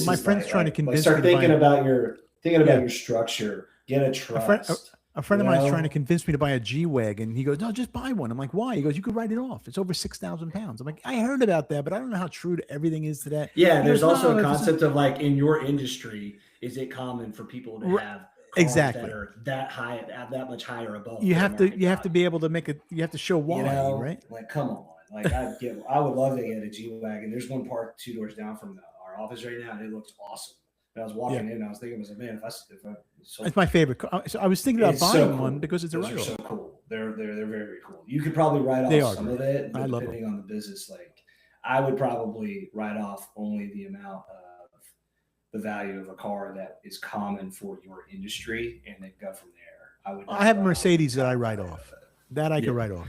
My friend's trying to convince me. Start thinking about your structure. Get a trust. A friend of mine is trying to convince me to buy a G-Wagon. He goes, no, just buy one. I'm like, why? He goes, you could write it off. It's over 6,000 pounds. I'm like, I heard about that, but I don't know how true everything is to that. Yeah, He there's goes, also "No, a if it's concept of like in your industry, is it common for people to Right, have cars exactly. that are that high, that much higher above? You fair have to market you have to value? be able to make it. You have to show why, You know, right? like come on. Like I would love to get a G wagon. There's one parked 2 doors down from our office right now, and it looks awesome. And I was Yeah, walking in, I was thinking, I was like, man, if I sold, it's my favorite. So I was thinking about it's buying so cool. one because it's a Those are write-off. so cool. They're very, very cool. You could probably write They off are some great. of it, I but love depending them. on the business, like I would probably write off only the amount of the value of a car that is common for your industry, and then go from there. I would I not have a write off Mercedes the that I entire write value off. of it. That I Yeah. can write off.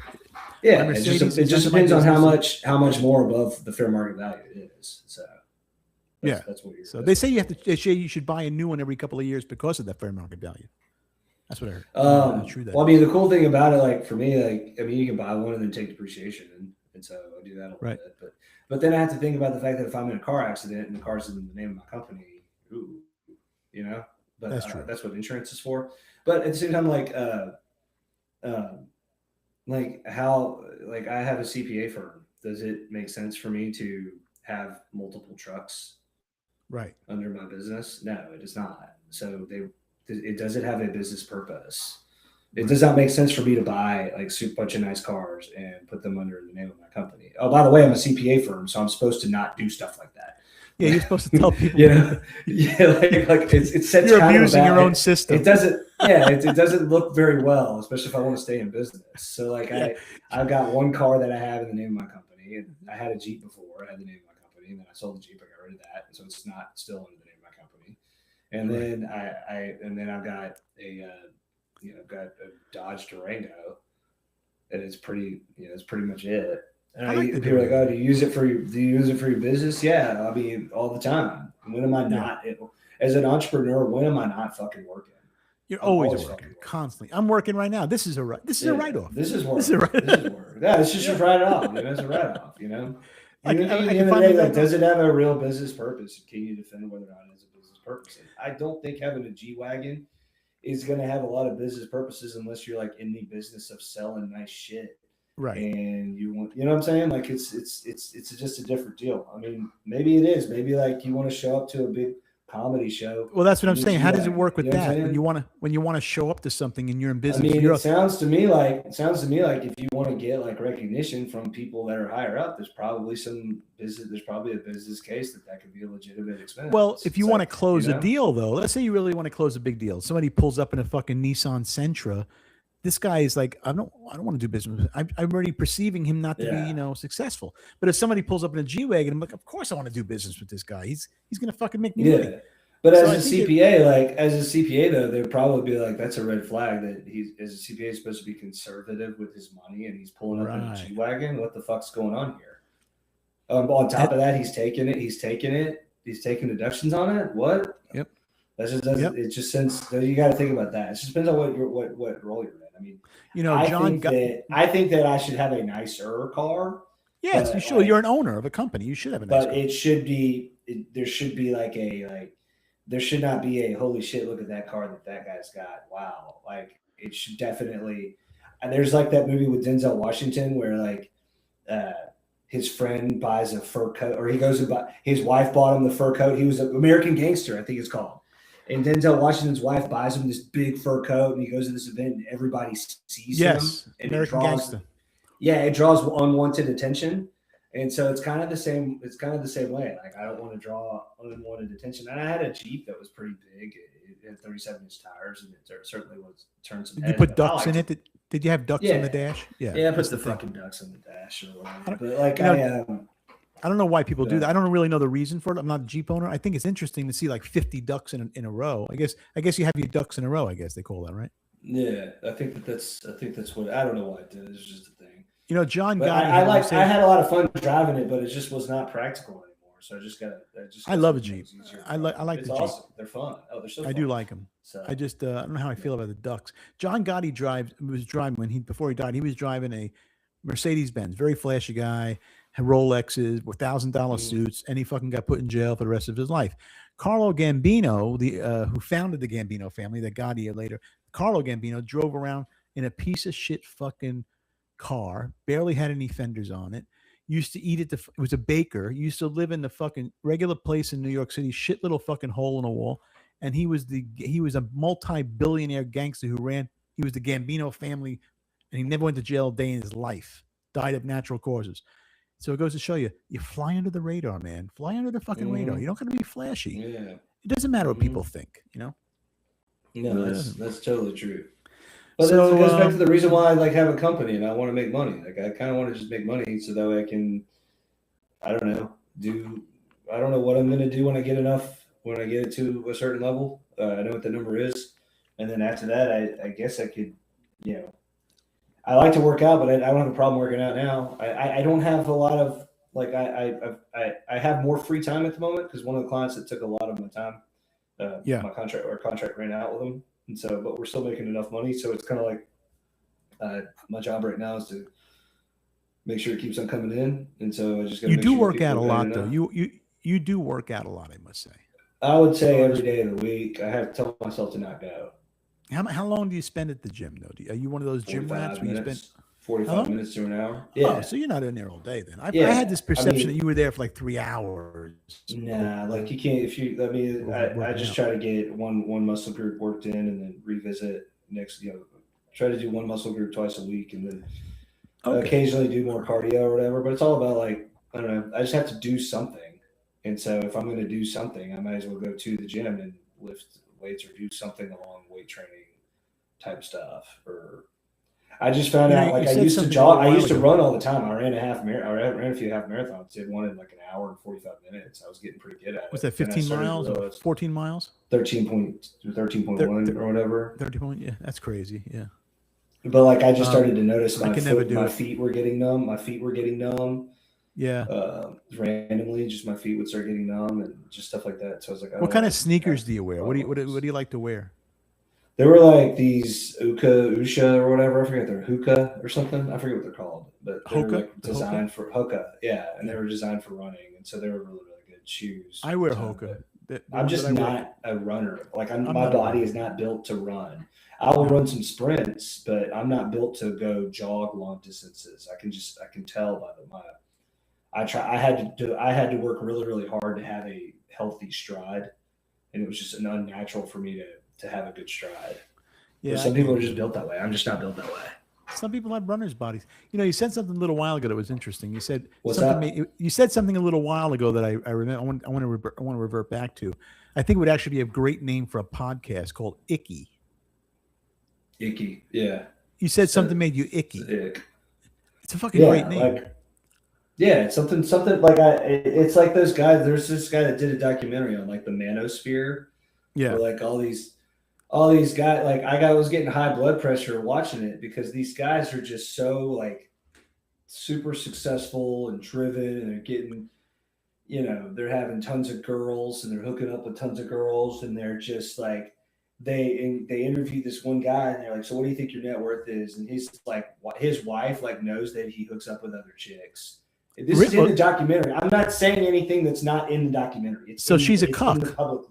Yeah, My it Mercedes just is under my depends on business. how much more above the fair market value it is. So Yeah. that's what you're. So That's they what say you're you have to. They say you should buy a new one every couple of years because of that fair market value. That's what I heard. I don't know how true that Well, I is. mean, the cool thing about it, like for me, like I mean, you can buy one and then take depreciation, and so I do that a little Right. bit. But then I have to think about the fact that if I'm in a car accident and the car's in the name of my company, ooh, you know. But That's true. that's what insurance is for. But at the same time, like how like I have a CPA firm. Does it make sense for me to have multiple trucks Right. under my business? No, it does not. So does it have a business purpose? It does not make sense for me to buy like a bunch of nice cars and put them under the name of my company. Oh, by the way, I'm a CPA firm, so I'm supposed to not do stuff like that. Yeah, you're supposed to tell people. You know, yeah, like it sets You're kind of a abusing bad- your own system. It doesn't, yeah, it doesn't look very well, especially if I want to stay in business. So like Yeah. I've got one car that I have in the name of my company, and I had a Jeep before. I had the name of my company, and then I sold the Jeep. I got rid of that, so it's not still under the name of my company. And then I've got got a Dodge Durango, and it's pretty, it's pretty much it. And I like the people are like, Durango. oh, do you use it for your business? Yeah, I mean, all the time. When am I not? As an entrepreneur, when am I not fucking working? You're I'm always always working, fucking working. constantly. I'm working right now. This is a This is a Yeah, write-off. This is work. This is a write-off. This is work. Yeah, it's just write it off. It's a write off. I At can the end find of the my day, like, write-off. does it have a real business purpose? Can you defend whether or not it has a business purpose? And I don't think having a G wagon is going to have a lot of business purposes unless you're like in the business of selling nice shit. Right. And you want, you know what I'm saying? Like it's just a different deal. I mean, maybe it is. Maybe like you want to show up to a big comedy show. Well, that's what I'm in a saying. How does it G-Wagon, work with you know what I'm that? When saying? you want to show up to something and you're in I business, mean, you're it sounds to me like if you want to get like recognition from people that are higher up, there's probably a business case that could be a legitimate expense. well, if you It's want to like, close a deal, though, let's say you really want to close a big deal. Somebody pulls up in a fucking Nissan Sentra. This guy is like, I don't want to do business. I'm already perceiving him not to Yeah. be, successful. But if somebody pulls up in a G-Wagon, I'm like, of course I want to do business with this guy. He's gonna fucking make me money. Yeah. But So I as a think CPA, though, they'd probably be like, that's a red flag that as a CPA, is supposed to be conservative with his money, and he's pulling up in a Right. G-Wagon. What the fuck's going on here? On top of that, he's taking deductions on it. What? Yep. That's just doesn't. Yep. It just since you got to think about that. It just depends on what role you're in. I mean, I think that I should have a nicer car. yes, but, you should. like- You're an owner of a company. You should have a nice But car. it should be. There should be there should not be a holy shit. Look at that car that guy's got. Wow, like it should definitely. And there's like that movie with Denzel Washington where like his friend buys a fur coat, or he goes and his wife bought him the fur coat. He was an American Gangster, I think it's called. And Denzel Washington's wife buys him this big fur coat, and he goes to this event, and everybody sees Yes, him. And American Gangster. Yeah, it draws unwanted attention. And so it's kind of the same. It's kind of the same way. Like I don't want to draw unwanted attention. And I had a Jeep that was pretty big. It had 37-inch tires, and it certainly was turned some. Did you heads, put but I ducks in liked it? Did you have ducks on Yeah. the dash? Yeah. Yeah, I that's put the thing. fucking ducks on the dash or whatever. don't- But like you know, I don't know why people do Yeah. that. I don't really know the reason for it. I'm not a Jeep owner. I think it's interesting to see like 50 ducks in a row. I guess you have your ducks in a row. I guess they call that, right? yeah, I think that's what I don't know why it did. It's just a thing. John But Gotti. I had a lot of fun driving it, but it just was not practical anymore. So I just got. I love a some Jeep. things easier. I like It's the Jeep. awesome. They're fun. Oh, they're so. I fun. do like them. So I just I don't know how I feel about the ducks. John Gotti was driving before he died. He was driving a Mercedes Benz, very flashy guy, had Rolexes, with $1,000 suits, and he fucking got put in jail for the rest of his life. Carlo Gambino, who founded the Gambino family, that Gotti later Carlo Gambino drove around in a piece of shit fucking car, barely had any fenders on it. Used to eat at it was a baker. Used to live in the fucking regular place in New York City, shit little fucking hole in a wall. And he was a multi-billionaire gangster who ran. He was the Gambino family, and he never went to jail a day in his life. Died of natural causes. So it goes to show you, you fly under the radar, man. Fly under the fucking radar. You don't got to be flashy. Yeah. It doesn't matter what people think, you know. No, really that's totally true. But So, it goes back to the reason why I like have a company and I want to make money. Like I kind of want to just make money so that way I can, I don't know what I'm going to do when I get it to a certain level. I know what the number is. And then after that, I guess I could, you know, I like to work out, but I don't have a problem working out now. I don't have a lot of, like, I have more free time at the moment because one of the clients that took a lot of my time, my contract ran out with them. And so, but we're still making enough money. So it's kind of like my job right now is to make sure it keeps on coming in. And so I just got to you do work out a lot, though. You do work out a lot, I must say. I would say every day of the week. I have to tell myself to not go. How long do you spend at the gym, though? Are you one of those gym rats where you spend 45 minutes to an hour? Yeah. Oh, so you're not in there all day then. I had this perception that you were there for like 3 hours. Nah, like you can't. If you, I mean, I just try to get one muscle group worked in and then revisit next. You know, try to do one muscle group twice a week and then occasionally do more cardio or whatever. But it's all about like I don't know. I just have to do something, and so if I'm going to do something, I might as well go to the gym and lift weights or do something along weight training type stuff. Or I just found out like I used to jog. I used to run all the time. I ran I ran a few half marathons. Did one in like an hour and 45 minutes. I was getting pretty good at it. Was that 15 miles or 14 miles? 13.1 or whatever. 30 point. Yeah, that's crazy. Yeah. But like I just started to notice my feet were getting numb. My feet were getting numb. Yeah. Randomly, just my feet would start getting numb and just stuff like that. So I was like, what kind of sneakers do you wear? What do you like to wear? They were like these Usha or whatever. I forget they're Hoka or something. I forget what they're called, but they were like designed for Hoka. Yeah, and they were designed for running, and so they were really, really good shoes. I wear Hoka. I'm just not a runner. Like my body is not built to run. I will run some sprints, but I'm not built to go jog long distances. I can tell by I had to work really, really hard to have a healthy stride, and it was just unnatural for me to have a good stride. Yeah, some people are just built that way. I'm just not built that way. Some people have runners' bodies. You know, you said something a little while ago that was interesting. You said you said something a little while ago that I remember. I want to revert back to. I think it would actually be a great name for a podcast called Icky. Icky, yeah. You said something made you icky. It's a fucking great name. It's something like it's like those guys. There's this guy that did a documentary on like the manosphere. Yeah, where, like all these guys. Like I was getting high blood pressure watching it because these guys are just so like super successful and driven, and they're getting, you know, they're having tons of girls and they're hooking up with tons of girls, and they're just like they interviewed this one guy and they're like, so what do you think your net worth is? And he's like, his wife like knows that he hooks up with other chicks. This is in the documentary. I'm not saying anything that's not in the documentary. She's a cuck. In the public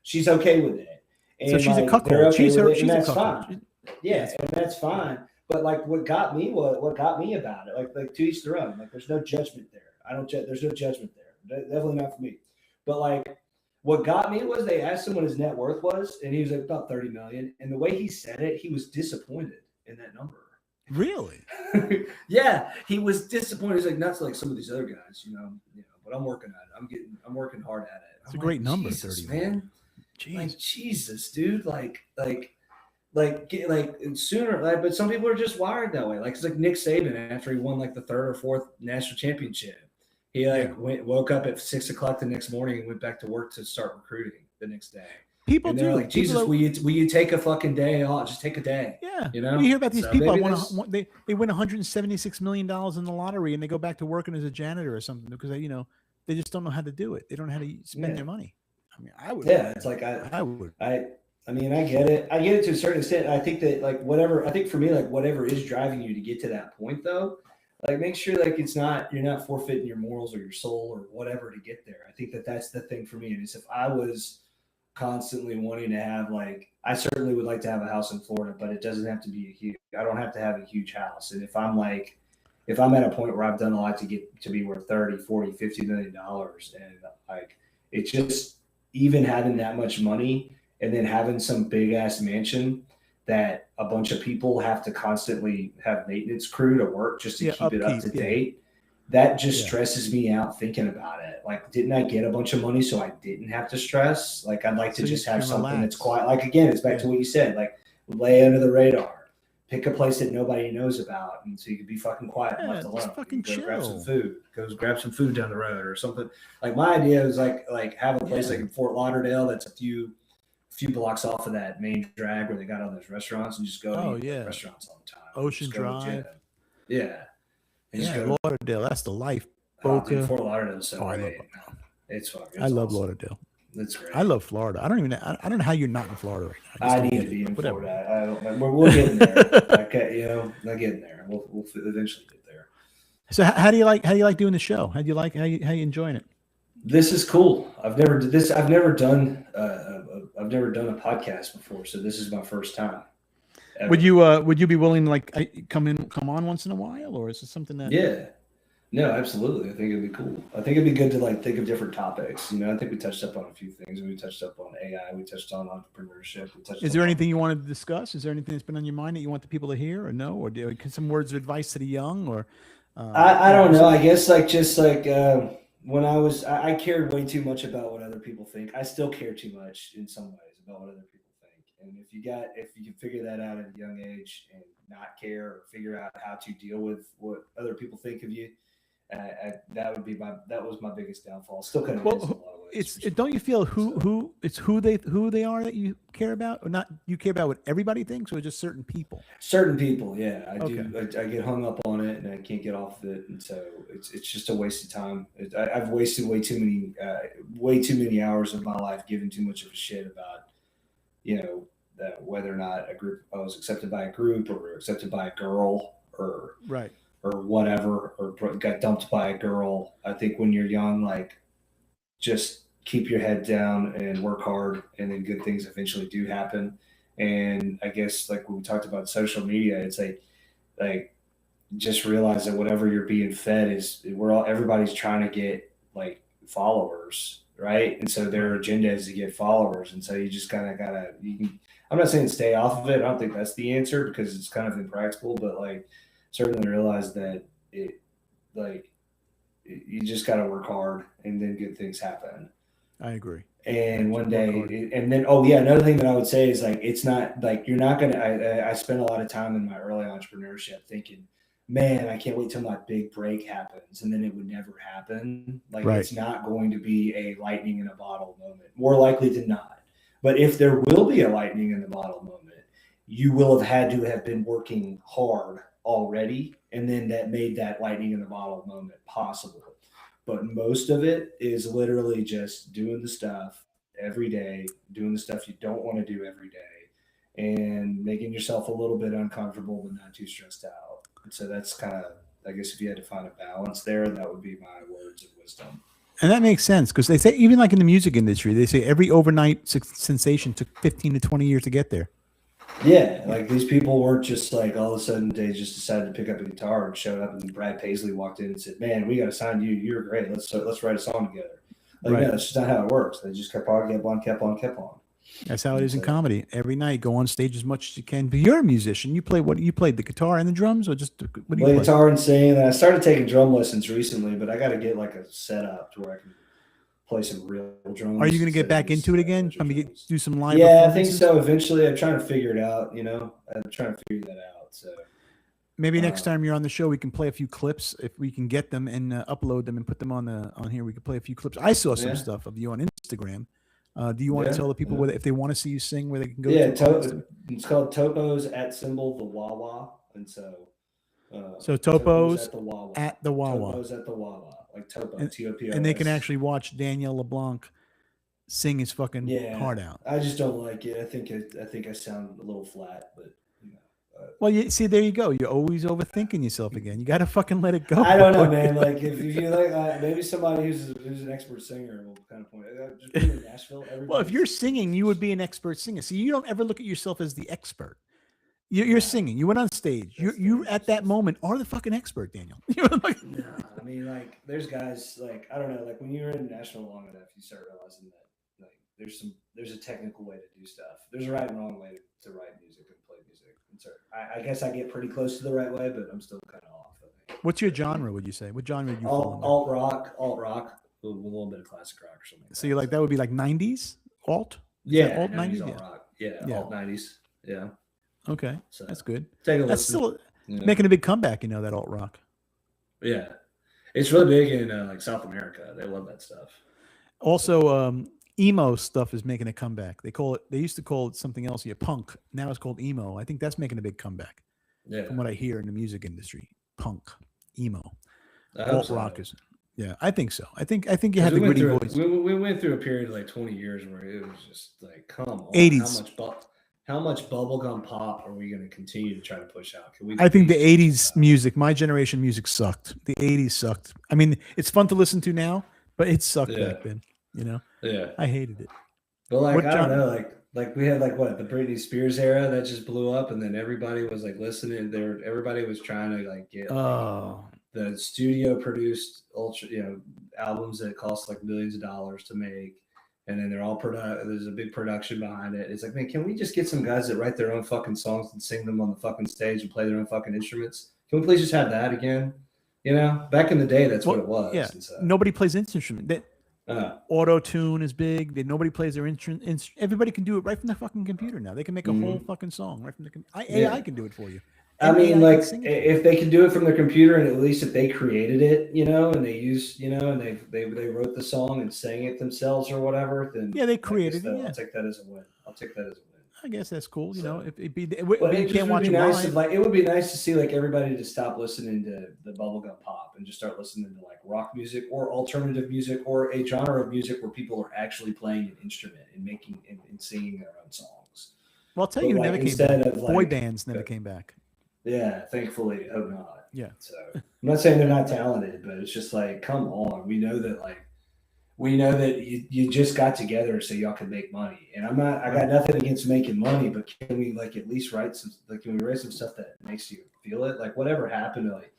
she's okay with it. And so she's a cuckold. Okay she's that's fine. Yeah, and that's fine. But like, what got me about it, like to each their own. Like, there's no judgment there. There's no judgment there. Definitely not for me. But like, what got me was they asked him what his net worth was, and he was like about 30 million. And the way he said it, he was disappointed in that number. Really? Yeah, he was disappointed. He's like, not like some of these other guys, you know. But I'm working at it. I'm working hard at it. It's a great number, 30 man. Jeez. Like Jesus, dude. Like sooner. Like, but some people are just wired that way. Like it's like Nick Saban after he won like the 3rd or 4th national championship. He woke up at 6 o'clock the next morning and went back to work to start recruiting the next day. People do like, Jesus, will you take a fucking day off? Just take a day. Yeah, you know. We hear about these people. They win $176 million in the lottery and they go back to working as a janitor or something because they just don't know how to do it. They don't know how to spend their money. I mean, I would. Yeah, it's like I would. I mean, I get it. I get it to a certain extent. I think that like whatever. I think for me, like whatever is driving you to get to that point, though, like make sure like you're not forfeiting your morals or your soul or whatever to get there. I think that's the thing for me. And it's if I was constantly wanting to have like I certainly would like to have a house in Florida, but it doesn't have to be a huge. I don't have to have a huge house. And if I'm at a point where I've done a lot to get to be worth 30, 40, 50 million dollars, and like it's just even having that much money and then having some big ass mansion that a bunch of people have to constantly have maintenance crew to work just to keep it up to date. That just stresses me out thinking about it. Like, didn't I get a bunch of money so I didn't have to stress? Like, I'd like to just have something that's quiet. Like, again, it's back to what you said, like lay under the radar, pick a place that nobody knows about. And so you could be fucking quiet and left alone. Fucking chill. Grab some food, go grab some food down the road or something. Like my idea is like have a place like in Fort Lauderdale that's a few blocks off of that main drag where they got all those restaurants and just go to restaurants all the time. Ocean Drive. Yeah. Lauderdale, that's the life. Fort Lauderdale is so great. It's fucking. I love Lauderdale. That's great. I love Florida. I don't know how you're not in Florida right now. I need to be in Florida. I don't. We'll get in there. Okay, not getting there. We'll eventually get there. So how do you like doing the show? How you enjoying it? This is cool. I've never done a podcast before, so this is my first time. Ever. Would you be willing to like come on once in a while, or is it something that? Yeah, no, absolutely. I think it'd be cool. I think it'd be good to like think of different topics. I think we touched up on a few things. We touched up on AI. We touched on entrepreneurship. Is there anything you wanted to discuss? Is there anything that's been on your mind that you want the people to hear, or no, or some words of advice to the young, or? I don't know. I guess when I cared way too much about what other people think. I still care too much in some ways about what other people think. And if you can figure that out at a young age and not care or figure out how to deal with what other people think of you, that was my biggest downfall. Still kind of is in a lot of ways. Don't you feel who they are that you care about, or not? You care about what everybody thinks, or just certain people? Certain people, yeah. I do. I get hung up on it, and I can't get off of it, and so it's just a waste of time. I've wasted way too many hours of my life giving too much of a shit about, whether or not I was accepted by a group or accepted by a girl or whatever, or got dumped by a girl. I think when you're young, like, just keep your head down and work hard, and then good things eventually do happen. And I guess like when we talked about social media, it's like just realize that whatever you're being fed is everybody's trying to get like followers, right? And so their agenda is to get followers, and so you just kind of gotta. I'm not saying stay off of it. I don't think that's the answer because it's kind of impractical, but like certainly realize that you just got to work hard and then good things happen. I agree. And one day, another thing that I would say is like, it's not like you're not going to, I spent a lot of time in my early entrepreneurship thinking, man, I can't wait till my big break happens. And then it would never happen. Like It's not going to be a lightning in a bottle moment, more likely than not. But if there will be a lightning in the bottle moment, you will have had to have been working hard already. And then that made that lightning in the bottle moment possible. But most of it is literally just doing the stuff every day, doing the stuff you don't want to do every day, and making yourself a little bit uncomfortable but not too stressed out. And so that's kind of, I guess, if you had to find a balance there, that would be my words of wisdom. And that makes sense because they say, even like in the music industry, they say every overnight sensation took 15 to 20 years to get there. Yeah, like these people weren't just like all of a sudden they just decided to pick up a guitar and showed up, and Brad Paisley walked in and said, "Man, we got to sign you. You're great. Let's write a song together." Like, no, that's just not how it works. They just kept on. That's how it is in comedy. Every night, go on stage as much as you can. But you're a musician. You played the guitar and the drums, or just what do you play? Guitar and sing. And I started taking drum lessons recently, but I got to get like a setup to where I can play some real drums. Are you going to get back into it again? Do some live? Yeah, I think so. Eventually, I'm trying to figure it out. I'm trying to figure that out. So maybe next time you're on the show, we can play a few clips if we can get them and upload them and put them on here. We could play a few clips. I saw some stuff of you on Instagram. Do you want to tell the people if they want to see you sing, where they can go? Yeah, it's called Topos @ the Wawa, and so. So Topos at the Wawa. Topos at the Wawa, like Topo, T-O-P-O-S. And they can actually watch Daniel LeBlanc sing his fucking heart out. I just don't like it. I think I sound a little flat, but Well, you see, there you go. You're always overthinking yourself again. You got to fucking let it go. I don't know, man. Like if you like, maybe somebody who's an expert singer will kind of point. Just being in Nashville. Well, if you're singing, you would be an expert singer. See, you don't ever look at yourself as the expert. You're singing. You went on stage. You at that moment are the fucking expert, Daniel. Like, no, I mean, like, there's guys like I don't know, like when you're in Nashville long enough, you start realizing that like there's a technical way to do stuff. There's a right and wrong way to write music and play music. And so I guess I get pretty close to the right way, but I'm still kind of off. I think. What's your genre? Would you say? What genre do you fall under? Alt rock, with a little bit of classic rock or something. So you like that would be like 90s alt? Yeah, alt 90s, alt rock. Yeah, alt 90s. Yeah. Okay, so that's good. Take a that's still making a big comeback, that alt rock. Yeah, it's really big in like South America. They love that stuff. Also, emo stuff is making a comeback. They used to call it something else here, punk. Now it's called emo. I think that's making a big comeback. Yeah, from what I hear in the music industry, punk, emo, alt rock is. Yeah, I think so. I think you had the gritty voice. We went through a period of like 20 years where it was just like, come on, 80s. How much bubblegum pop are we going to continue to try to push out? I think the 80s music, my generation music sucked. The 80s sucked. I mean, it's fun to listen to now, but it sucked back then, Yeah. I hated it. But like, I don't know, like we had like what, the Britney Spears era that just blew up, and then everybody was like listening there. Everybody was trying to like get the studio produced albums that cost like millions of dollars to make. And then they're all there's a big production behind it. It's like, man, can we just get some guys that write their own fucking songs and sing them on the fucking stage and play their own fucking instruments? Can we please just have that again? Back in the day, that's what it was. Yeah. So. Nobody plays instrument. Auto tune is big. Nobody plays their instrument. Everybody can do it right from the fucking computer now. They can make a whole fucking song right from the computer. AI can do it for you. I mean, like, if they can do it from their computer, and at least if they created it, and they use, and they wrote the song and sang it themselves or whatever, then they created it. I'll take that as a win. I guess that's cool. If it be, you can't watch it live. It would be nice to see like everybody to stop listening to the bubblegum pop and just start listening to like rock music or alternative music or a genre of music where people are actually playing an instrument and making and singing their own songs. Well, I'll tell you, never came back. Boy bands never came back. Yeah, thankfully, hope not. Yeah. So I'm not saying they're not talented, but it's just like, come on. We know that you just got together so y'all can make money. And I got nothing against making money, but can we like at least write some stuff that makes you feel it? Like whatever happened to like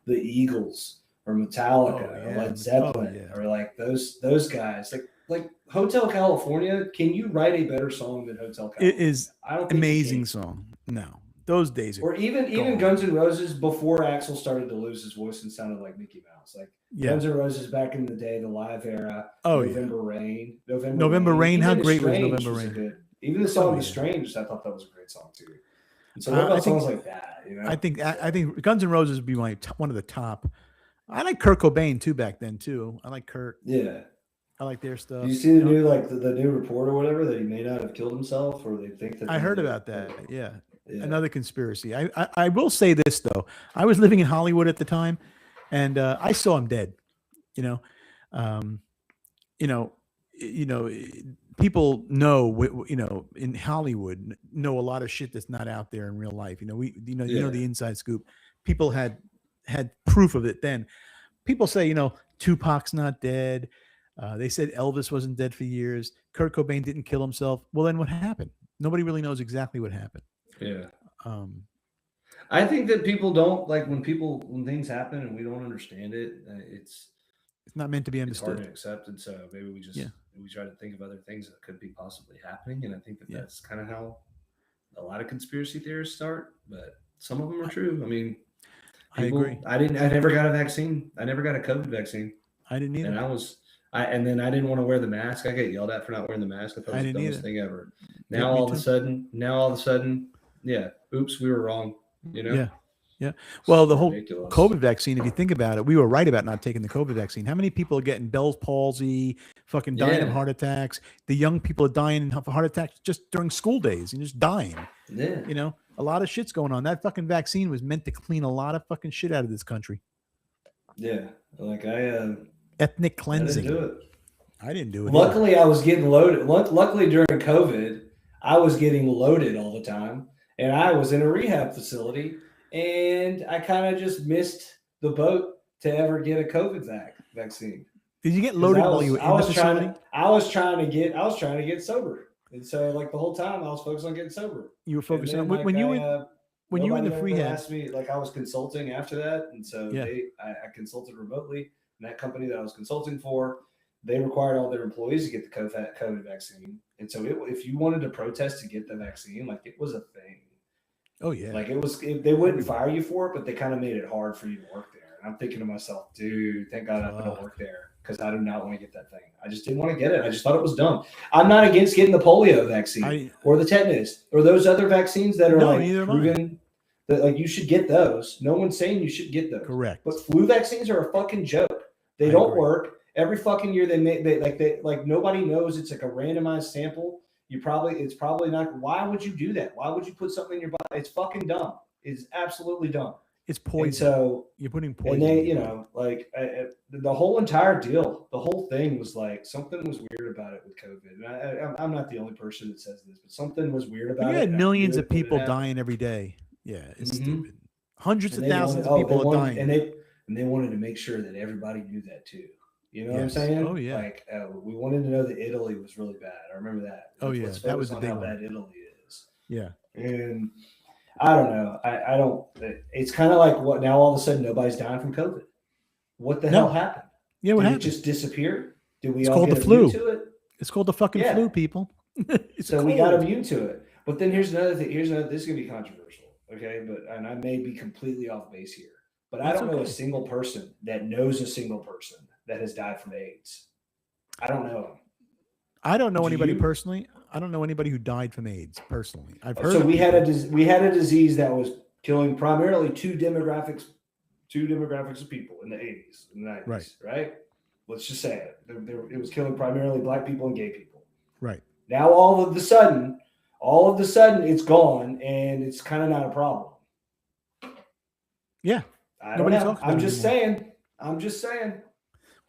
the Eagles or Metallica or Led Zeppelin or like those guys, like Hotel California. Can you write a better song than Hotel California? It is amazing song. No. Those days, or even Guns N' Roses before Axl started to lose his voice and sounded like Mickey Mouse. Like Guns N' Roses back in the day, the live era. November Rain. November Rain. How great was November Rain? Even the song "The Strange," I thought that was a great song too. And so what about songs like that? I think Guns N' Roses would be one of the top. I like Kurt Cobain too back then too. I like Kurt. Yeah. I like their stuff. Do you see the new the new report or whatever that he may not have killed himself, or they think that? I heard about that. Yeah. Another conspiracy. I will say this though. I was living in Hollywood at the time, and I saw him dead. People know. In Hollywood, know a lot of shit that's not out there in real life. You know the inside scoop. People had proof of it then. People say Tupac's not dead. They said Elvis wasn't dead for years. Kurt Cobain didn't kill himself. Well, then what happened? Nobody really knows exactly what happened. Yeah. I think that people don't like when things happen and we don't understand it. It's not meant to be understood. It's hard to accept, and so maybe we try to think of other things that could be possibly happening. And I think that's kind of how a lot of conspiracy theories start. But some of them are true. I mean, I agree. I never got a vaccine. I never got a COVID vaccine. I didn't either. And then I didn't want to wear the mask. I get yelled at for not wearing the mask. I thought it was the dumbest thing ever. Now all of a sudden, yeah. Oops, we were wrong. Yeah. Well, the whole ridiculous. COVID vaccine, if you think about it, we were right about not taking the COVID vaccine. How many people are getting Bell's palsy, fucking dying of heart attacks? The young people are dying of heart attacks just during school days and just dying. Yeah. A lot of shit's going on. That fucking vaccine was meant to clean a lot of fucking shit out of this country. Yeah. Like ethnic cleansing. I didn't do it. Luckily, I was getting loaded. Luckily, during COVID, I was getting loaded all the time. and I was in a rehab facility, and I kind of just missed the boat to ever get a COVID vaccine. Did you get 'Cause loaded while you were in the facility? I was trying to get sober, and so like the whole time I was focused on getting sober. You were And focusing on then, like, when you were when you were in the nobody ever rehab. asked me, like I was consulting after that, and so Yeah. I consulted remotely. And that company that I was consulting for, they required all their employees to get the COVID vaccine. And so if you wanted to protest to get the vaccine, like it was a thing. Oh yeah. Like they wouldn't fire you for it, but they kind of made it hard for you to work there. And I'm thinking to myself, dude, thank God I don't work there because I do not want to get that thing. I just didn't want to get it. I just thought it was dumb. I'm not against getting the polio vaccine or the tetanus or those other vaccines that are proven that like you should get those. No one's saying you should get those. Correct. But flu vaccines are a fucking joke. They don't work. Every fucking year they nobody knows. It's like a randomized sample. It's probably not. Why would you do that? Why would you put something in your body? It's fucking dumb. It's absolutely dumb. It's poison. And so you're putting poison. And they, the whole entire deal, the whole thing was like something was weird about it with COVID. And I'm not the only person that says this, but something was weird about it. You had millions of people dying every day. Yeah, it's stupid. Hundreds of thousands of people are dying, and they wanted to make sure that everybody knew that too. You know what I'm saying? Oh yeah. Like we wanted to know that Italy was really bad. I remember that. Oh yeah, that was the big how one. bad Italy is. Yeah. And I don't know. I don't. It's kind of like what now? All of a sudden, nobody's dying from COVID. What the hell happened? Yeah, what happened? It just disappeared? Did we it's all called get the flu. To it? It's called the fucking flu, people. So we got immune to it. But then here's another thing. This is gonna be controversial, okay? And I may be completely off base here, but I don't know a single person that knows a single person that has died from AIDS. I don't know him. I don't know anybody personally. I don't know anybody who died from AIDS personally. I've heard. So we had a disease that was killing primarily two demographics of people in the 80s and 90s, right? Let's just say it. It was killing primarily black people and gay people. Right. Now all of a sudden it's gone and it's kind of not a problem. Yeah. I don't know. I'm just saying.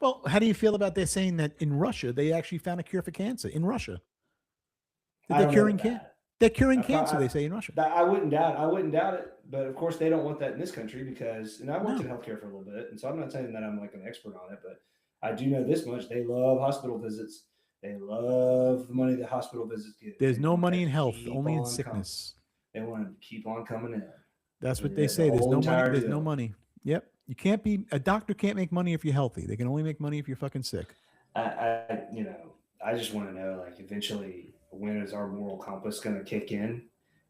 Well, how do you feel about they saying that in Russia they actually found a cure for cancer in Russia? They're curing cancer. They're curing cancer. They say in Russia. I wouldn't doubt it. But of course, they don't want that in this country because. And I worked in healthcare for a little bit, and so I'm not saying that I'm like an expert on it, but I do know this much: they love hospital visits. They love the money that hospital visits get. There's no money in health, only in sickness. They want to keep on coming in. That's what they say. There's no money. There's no money. Yep. You can't be a doctor. Can't make money if you're healthy. They can only make money if you're fucking sick. I just want to know, like, eventually, when is our moral compass going to kick in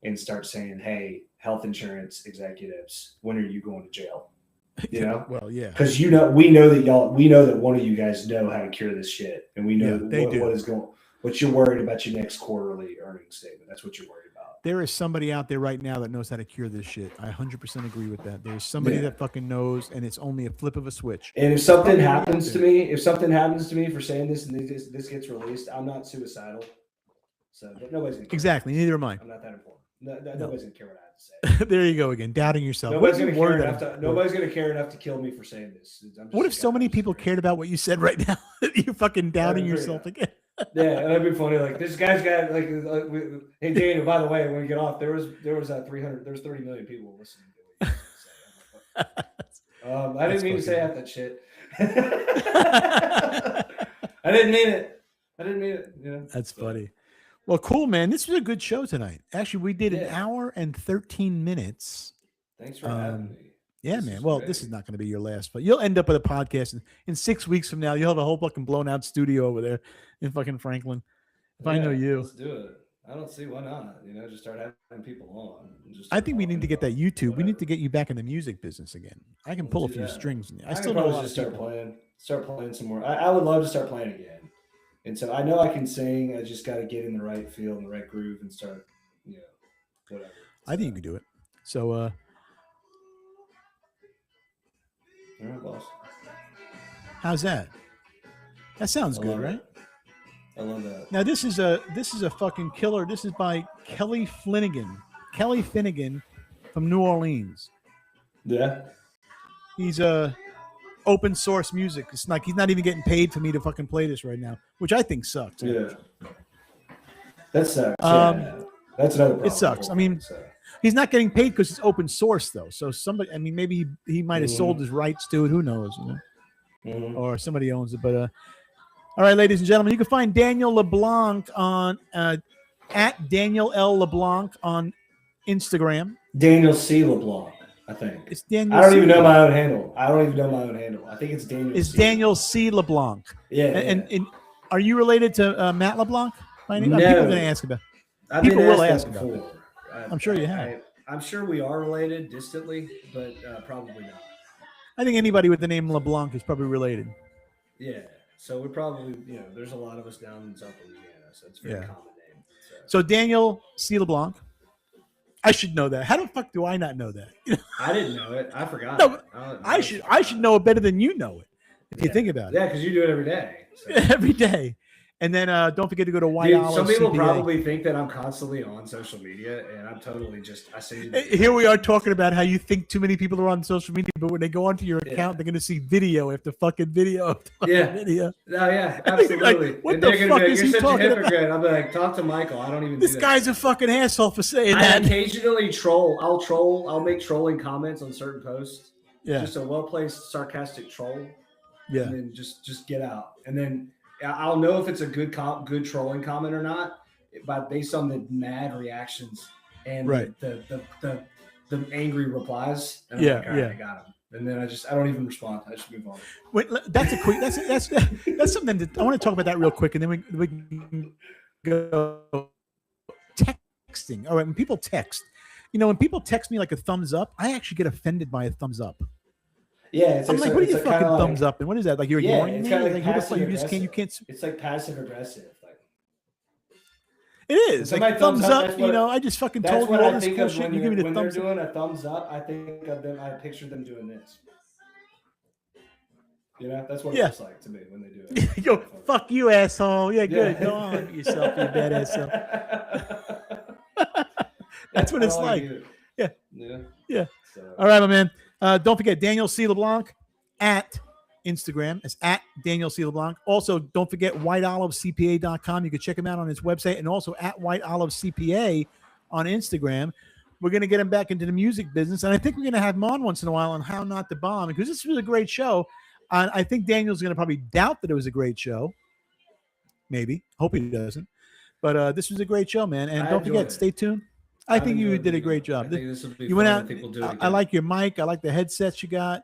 and start saying, "Hey, health insurance executives, when are you going to jail?" You know? Well, yeah. Because we know that one of you guys know how to cure this shit, and we know what you're worried about your next quarterly earnings statement. That's what you're worried about. There is somebody out there right now that knows how to cure this shit. I 100% agree with that. There's somebody that fucking knows, and it's only a flip of a switch. And if something happens to me for saying this and this gets released, I'm not suicidal. So nobody's gonna care. Exactly. Neither am I. I'm not that important. Nobody's gonna care what I have to say. There you go again, doubting yourself. Nobody's gonna care enough to kill me for saying this. What if so many people cared about what you said right now? You're fucking doubting yourself again. Yeah, that'd be funny. Like this guy's got like hey Daniel, by the way, when we get off, there was 30 million people listening to what you say. I didn't mean to say half that shit. I didn't mean it. You know? That's funny. Well, cool, man. This was a good show tonight. Actually, we did an hour and 13 minutes. Thanks for having me. Yeah, man. Well, this is not going to be your last, but you'll end up with a podcast in 6 weeks from now. You'll have a whole fucking blown out studio over there in fucking Franklin. If I know you, let's do it. I don't see why not. Just start having people on. I think we need to get that YouTube. We need to get you back in the music business again. I can pull a few strings. I still know a lot of start playing some more. I would love to start playing again. And so I know I can sing. I just got to get in the right feel and the right groove and start, whatever. I think you can do it. So, all right, boss. How's that? That sounds good, right? I love that. Now this is a fucking killer. This is by Kelly Finnegan. Kelly Finnegan from New Orleans. Yeah. He's open source music. It's like he's not even getting paid for me to fucking play this right now, which I think sucks. Yeah. That sucks. That's another problem. It sucks. I mean, He's not getting paid because it's open source though. So somebody, I mean, maybe he might have sold his rights to it. Who knows? Or somebody owns it. But all right, ladies and gentlemen, you can find Daniel LeBlanc on at Daniel L. LeBlanc on Instagram. Daniel C. LeBlanc, I think. It's Daniel. I don't even know my own handle. I think it's Daniel. It's Daniel C. LeBlanc. Yeah. And are you related to Matt LeBlanc? By name? No. People are going to ask about. People will ask about it. I'm sure you have. I'm sure we are related distantly, but probably not. I think anybody with the name LeBlanc is probably related. Yeah. So we're probably, there's a lot of us down in South Louisiana, so it's a very common name. So Daniel C. LeBlanc. I should know that. How the fuck do I not know that? I didn't know it. I forgot. No, I should know it better than you know it. If you think about it. Yeah, because you do it every day. So. Every day. And then don't forget to go to White Olive. Some people CPA. probably think that I'm constantly on social media, and I'm totally I say. Here we are talking about how you think too many people are on social media, but when they go onto your account, they're going to see video after fucking video after video. No, yeah, absolutely. Like, what the fuck is he talking about? I'll be like, talk to Michael. I don't even. This guy's a fucking asshole for saying that. I occasionally troll. I'll make trolling comments on certain posts. Yeah. Just a well-placed sarcastic troll. Yeah. And then just get out, and then. I'll know if it's a good trolling comment or not, based on the mad reactions and the angry replies. And I'm like, all right, I got him. And then I don't even respond. I just move on. Wait, that's a quick. That's something that I want to talk about that real quick, and then we can go texting. All right, when people text, when people text me like a thumbs up, I actually get offended by a thumbs up. Yeah, I'm like, what are you fucking thumbs up? And what is that? Like you're ignoring me? Like who the fuck? You just can't. You can't. It's like passive aggressive. Like it is. Like thumbs up. I just fucking told you all this cool shit. You give me the thumbs up. When they're doing a thumbs up, I think of them. I picture them doing this. That's what it looks like to me when they do it. Yo, fuck you, asshole. Yeah, good. Go on with yourself, you badass self. That's what it's like. Yeah. So. All right, my man. Don't forget Daniel C. LeBlanc at Instagram. It's at Daniel C. LeBlanc. Also, don't forget whiteolivecpa.com. You can check him out on his website, and also at whiteolivecpa on Instagram. We're going to get him back into the music business, and I think we're going to have him on once in a while on How Not to Bomb, because this was a great show. I think Daniel's going to probably doubt that it was a great show. Maybe. Hope he doesn't. But this was a great show, man. And don't forget, stay tuned. I think you did a great job. You went out. I like your mic. I like the headsets you got.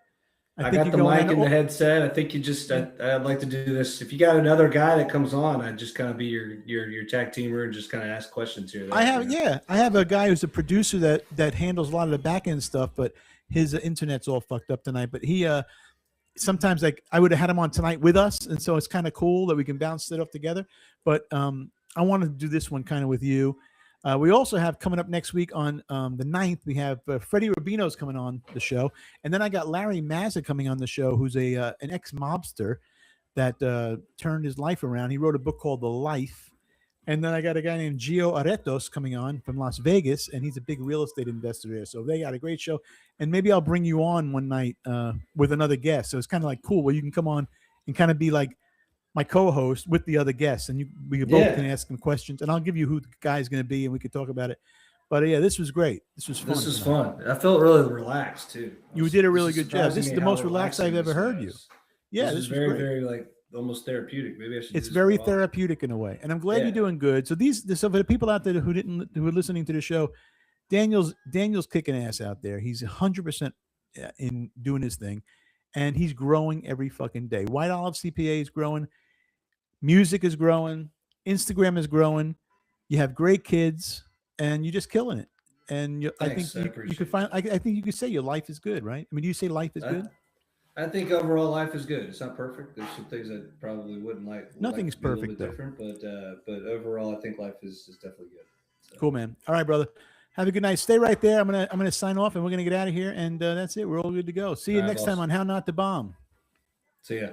I got the mic and the headset. I think I'd like to do this. If you got another guy that comes on, I'd just kind of be your tag teamer and just kind of ask questions here. I have a guy who's a producer that handles a lot of the back end stuff, but his internet's all fucked up tonight. But he sometimes, like, I would have had him on tonight with us, and so it's kind of cool that we can bounce it up together. But I wanted to do this one kind of with you. We also have coming up next week on the 9th, we have Freddie Rubino's coming on the show. And then I got Larry Mazza coming on the show, who's an ex-mobster that turned his life around. He wrote a book called The Life. And then I got a guy named Gio Aretos coming on from Las Vegas, and he's a big real estate investor there. So they got a great show. And maybe I'll bring you on one night with another guest. So it's kind of like cool where you can come on and kind of be like my co-host with the other guests, and we both can ask them questions, and I'll give you who the guy's going to be, and we can talk about it. But this was great. This was fun. This was fun. I felt really relaxed too. You did a really good job. This is the most relaxed I've ever heard you. Yeah, this is very, very like almost therapeutic. Maybe I should. It's very therapeutic in a way, and I'm glad you're doing good. So so for the people out there who are listening to the show, Daniel's kicking ass out there. He's 100% in doing his thing, and he's growing every fucking day. White Olive CPA is growing. Music is growing. Instagram is growing. You have great kids, and you're just killing it. And I think you could find. I think you could say your life is good, right? I mean, do you say life is good? I think overall life is good. It's not perfect. There's some things I probably wouldn't like. Nothing's perfect, though. Different, but overall, I think life is definitely good. So. Cool, man. All right, brother. Have a good night. Stay right there. I'm gonna sign off, and we're gonna get out of here. And that's it. We're all good to go. See you next time on How Not to Bomb. See ya.